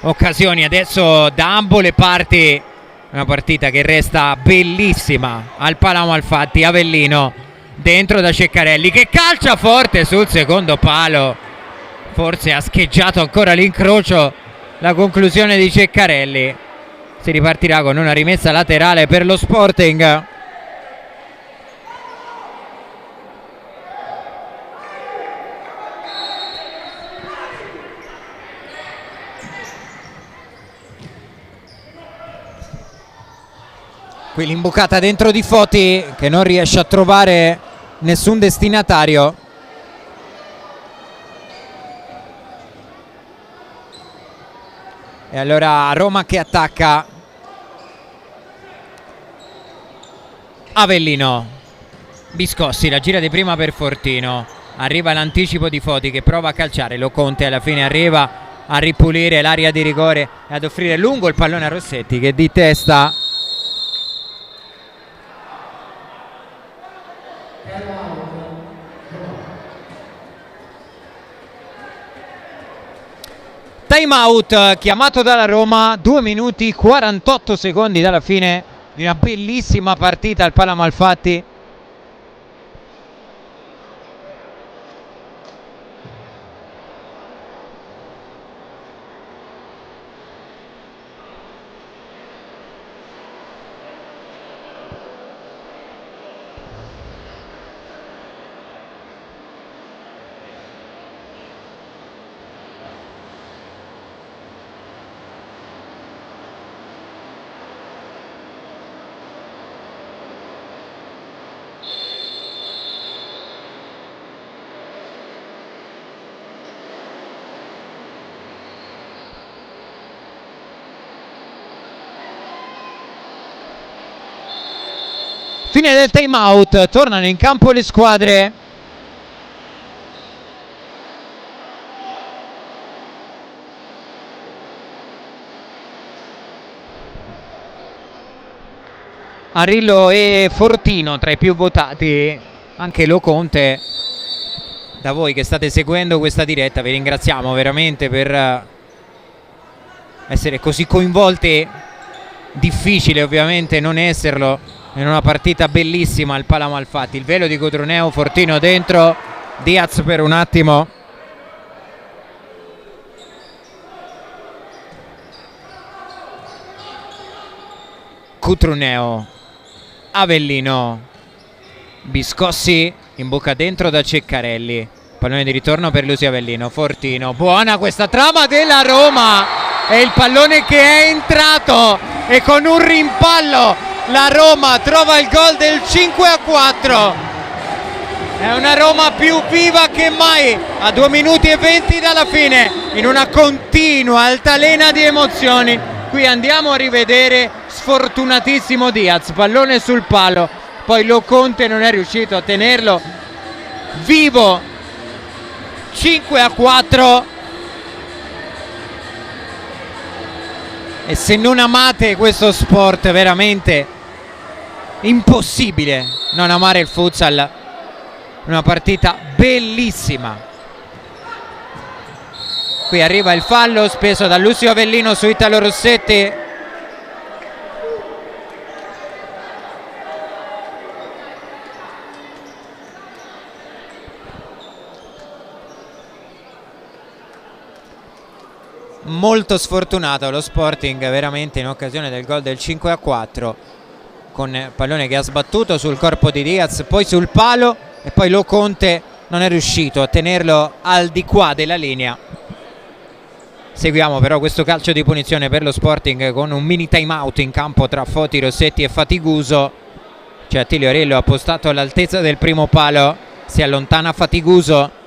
Occasioni adesso da ambo le parti. Una partita che resta bellissima al Palamo Malfatti. Avellino dentro da Ceccarelli che calcia forte sul secondo palo. Forse ha scheggiato ancora l'incrocio la conclusione di Ceccarelli. Si ripartirà con una rimessa laterale per lo Sporting. Qui l'imbucata dentro di Foti che non riesce a trovare nessun destinatario. E allora Roma che attacca. Avellino, Biscossi, la gira di prima per Fortino. Arriva l'anticipo di Foti che prova a calciare. Loconte alla fine arriva a ripulire l'area di rigore e ad offrire lungo il pallone a Rossetti che di testa time out chiamato dalla Roma. 2 minuti 48 secondi dalla fine di una bellissima partita al Palamo Malfatti. Fine del time out, tornano in campo le squadre. Arillo e Fortino tra i più votati, anche Loconte. Da voi che state seguendo questa diretta vi ringraziamo veramente per essere così coinvolti. Difficile ovviamente non esserlo in una partita bellissima al Pala Malfatti. Il velo di Cutroneo, Fortino dentro, Diaz per un attimo. Cutroneo, Avellino, Biscossi in bocca dentro da Ceccarelli, pallone di ritorno per Lucio Avellino, Fortino, buona questa trama della Roma, è il pallone che è entrato e con un rimpallo la Roma trova il gol del 5-4. È una Roma più viva che mai a 2 minuti e 20 dalla fine, in una continua altalena di emozioni. Qui andiamo a rivedere sfortunatissimo Diaz, pallone sul palo, poi Loconte non è riuscito a tenerlo vivo. 5-4. E se non amate questo sport, veramente impossibile non amare il futsal. Una partita bellissima. Qui arriva il fallo speso da Lucio Avellino su Italo Rossetti. Molto sfortunato lo Sporting veramente in occasione del gol del 5-4, con pallone che ha sbattuto sul corpo di Diaz, poi sul palo, e poi Loconte non è riuscito a tenerlo al di qua della linea. Seguiamo però questo calcio di punizione per lo Sporting con un mini time out in campo tra Foti, Rossetti e Fatiguso. C'è Attilio Ariello appostato all'altezza del primo palo, si allontana Fatiguso.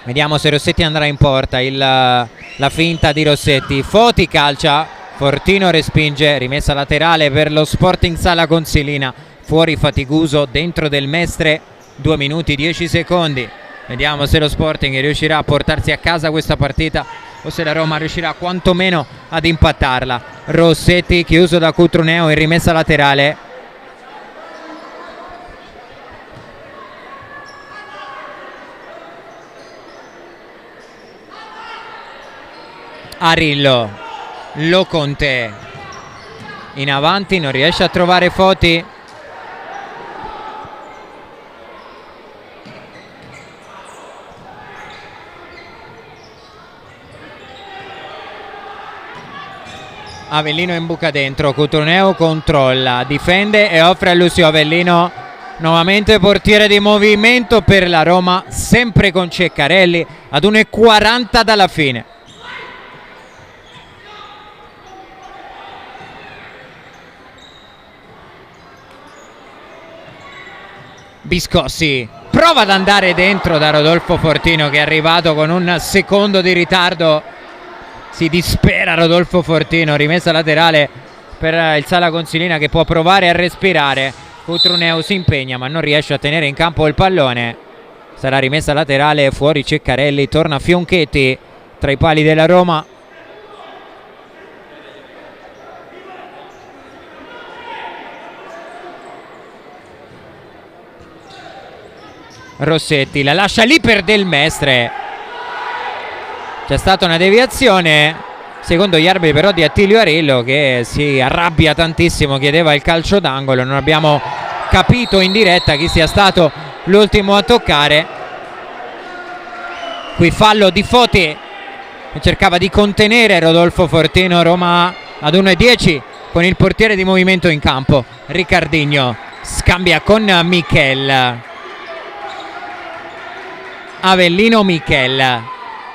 Vediamo se Rossetti andrà in porta, la finta di Rossetti, Foti calcia, Fortino respinge, rimessa laterale per lo Sporting Sala Consilina, fuori Fatiguso, dentro del Mestre, 2 minuti 10 secondi. Vediamo se lo Sporting riuscirà a portarsi a casa questa partita o se la Roma riuscirà quantomeno ad impattarla. Rossetti chiuso da Cutroneo in rimessa laterale. Arillo, Loconte in avanti, non riesce a trovare Foti. Avellino in buca dentro, Cutroneo controlla, difende e offre a Lucio Avellino, nuovamente portiere di movimento per la Roma, sempre con Ceccarelli ad 1:40 dalla fine. Biscossi prova ad andare dentro da Rodolfo Fortino, che è arrivato con un secondo di ritardo. Si dispera Rodolfo Fortino, rimessa laterale per il Sala Consilina che può provare a respirare. Cutroneo si impegna ma non riesce a tenere in campo il pallone. Sarà rimessa laterale, fuori Ceccarelli, torna Fionchetti tra i pali della Roma. Rossetti la lascia lì per Del Mestre. C'è stata una deviazione secondo gli arbitri però di Attilio Arillo, che si arrabbia tantissimo, chiedeva il calcio d'angolo. Non abbiamo capito in diretta chi sia stato l'ultimo a toccare. Qui fallo di Foti, cercava di contenere Rodolfo Fortino. Roma ad 1:10 con il portiere di movimento in campo. Ricardinho scambia con Michel. Avellino, Michel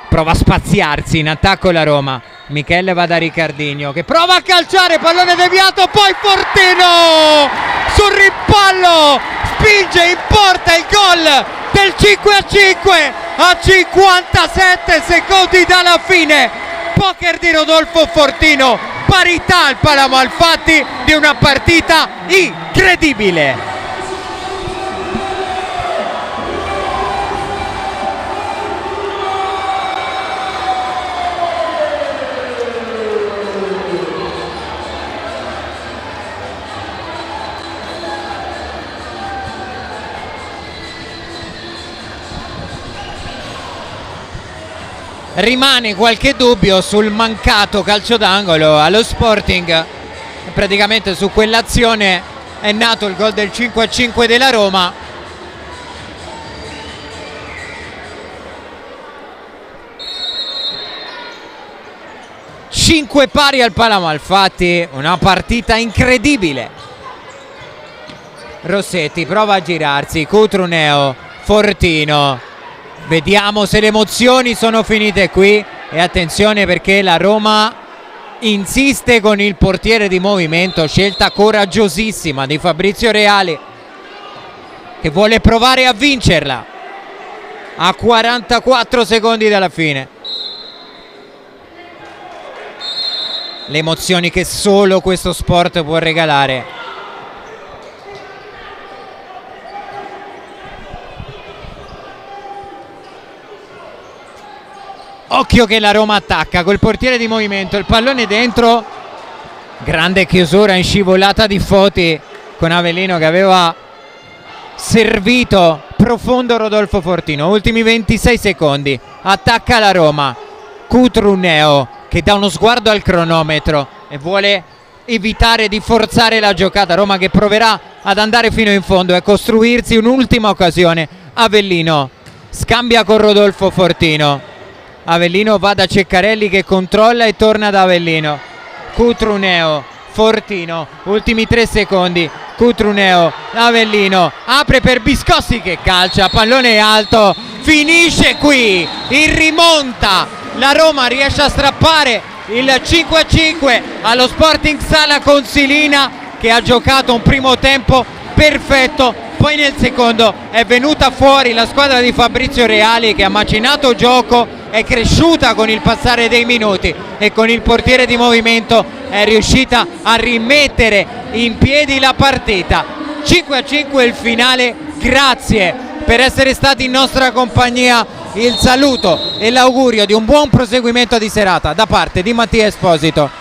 prova a spaziarsi in attacco la Roma. Michel va da Ricardinho che prova a calciare, pallone deviato, poi Fortino sul rimpallo spinge in porta il gol del 5-5 a 57 secondi dalla fine. Poker di Rodolfo Fortino, parità al Pala Malfatti di una partita incredibile. Rimane qualche dubbio sul mancato calcio d'angolo allo Sporting. Praticamente su quell'azione è nato il gol del 5-5 della Roma. Cinque pari al Pala Malfatti, una partita incredibile. Rossetti prova a girarsi, Cutruneo, Fortino, vediamo se le emozioni sono finite qui. E attenzione perché la Roma insiste con il portiere di movimento, scelta coraggiosissima di Fabrizio Reali, che vuole provare a vincerla a 44 secondi dalla fine. Le emozioni che solo questo sport può regalare. Occhio che la Roma attacca col portiere di movimento, il pallone dentro, grande chiusura in scivolata di Foti con Avellino che aveva servito profondo Rodolfo Fortino. Ultimi 26 secondi, attacca la Roma, Cutruneo che dà uno sguardo al cronometro e vuole evitare di forzare la giocata. Roma che proverà ad andare fino in fondo e costruirsi un'ultima occasione. Avellino scambia con Rodolfo Fortino, Avellino va da Ceccarelli che controlla e torna da Avellino. Cutruneo, Fortino, ultimi 3 secondi, Cutruneo, Avellino, apre per Biscossi che calcia, pallone alto, finisce qui, in rimonta, la Roma riesce a strappare il 5-5 allo Sporting Sala Consilina, che ha giocato un primo tempo perfetto. Poi nel secondo è venuta fuori la squadra di Fabrizio Reali che ha macinato gioco, è cresciuta con il passare dei minuti e con il portiere di movimento è riuscita a rimettere in piedi la partita. 5-5 il finale, grazie per essere stati in nostra compagnia. Il saluto e l'augurio di un buon proseguimento di serata da parte di Mattia Esposito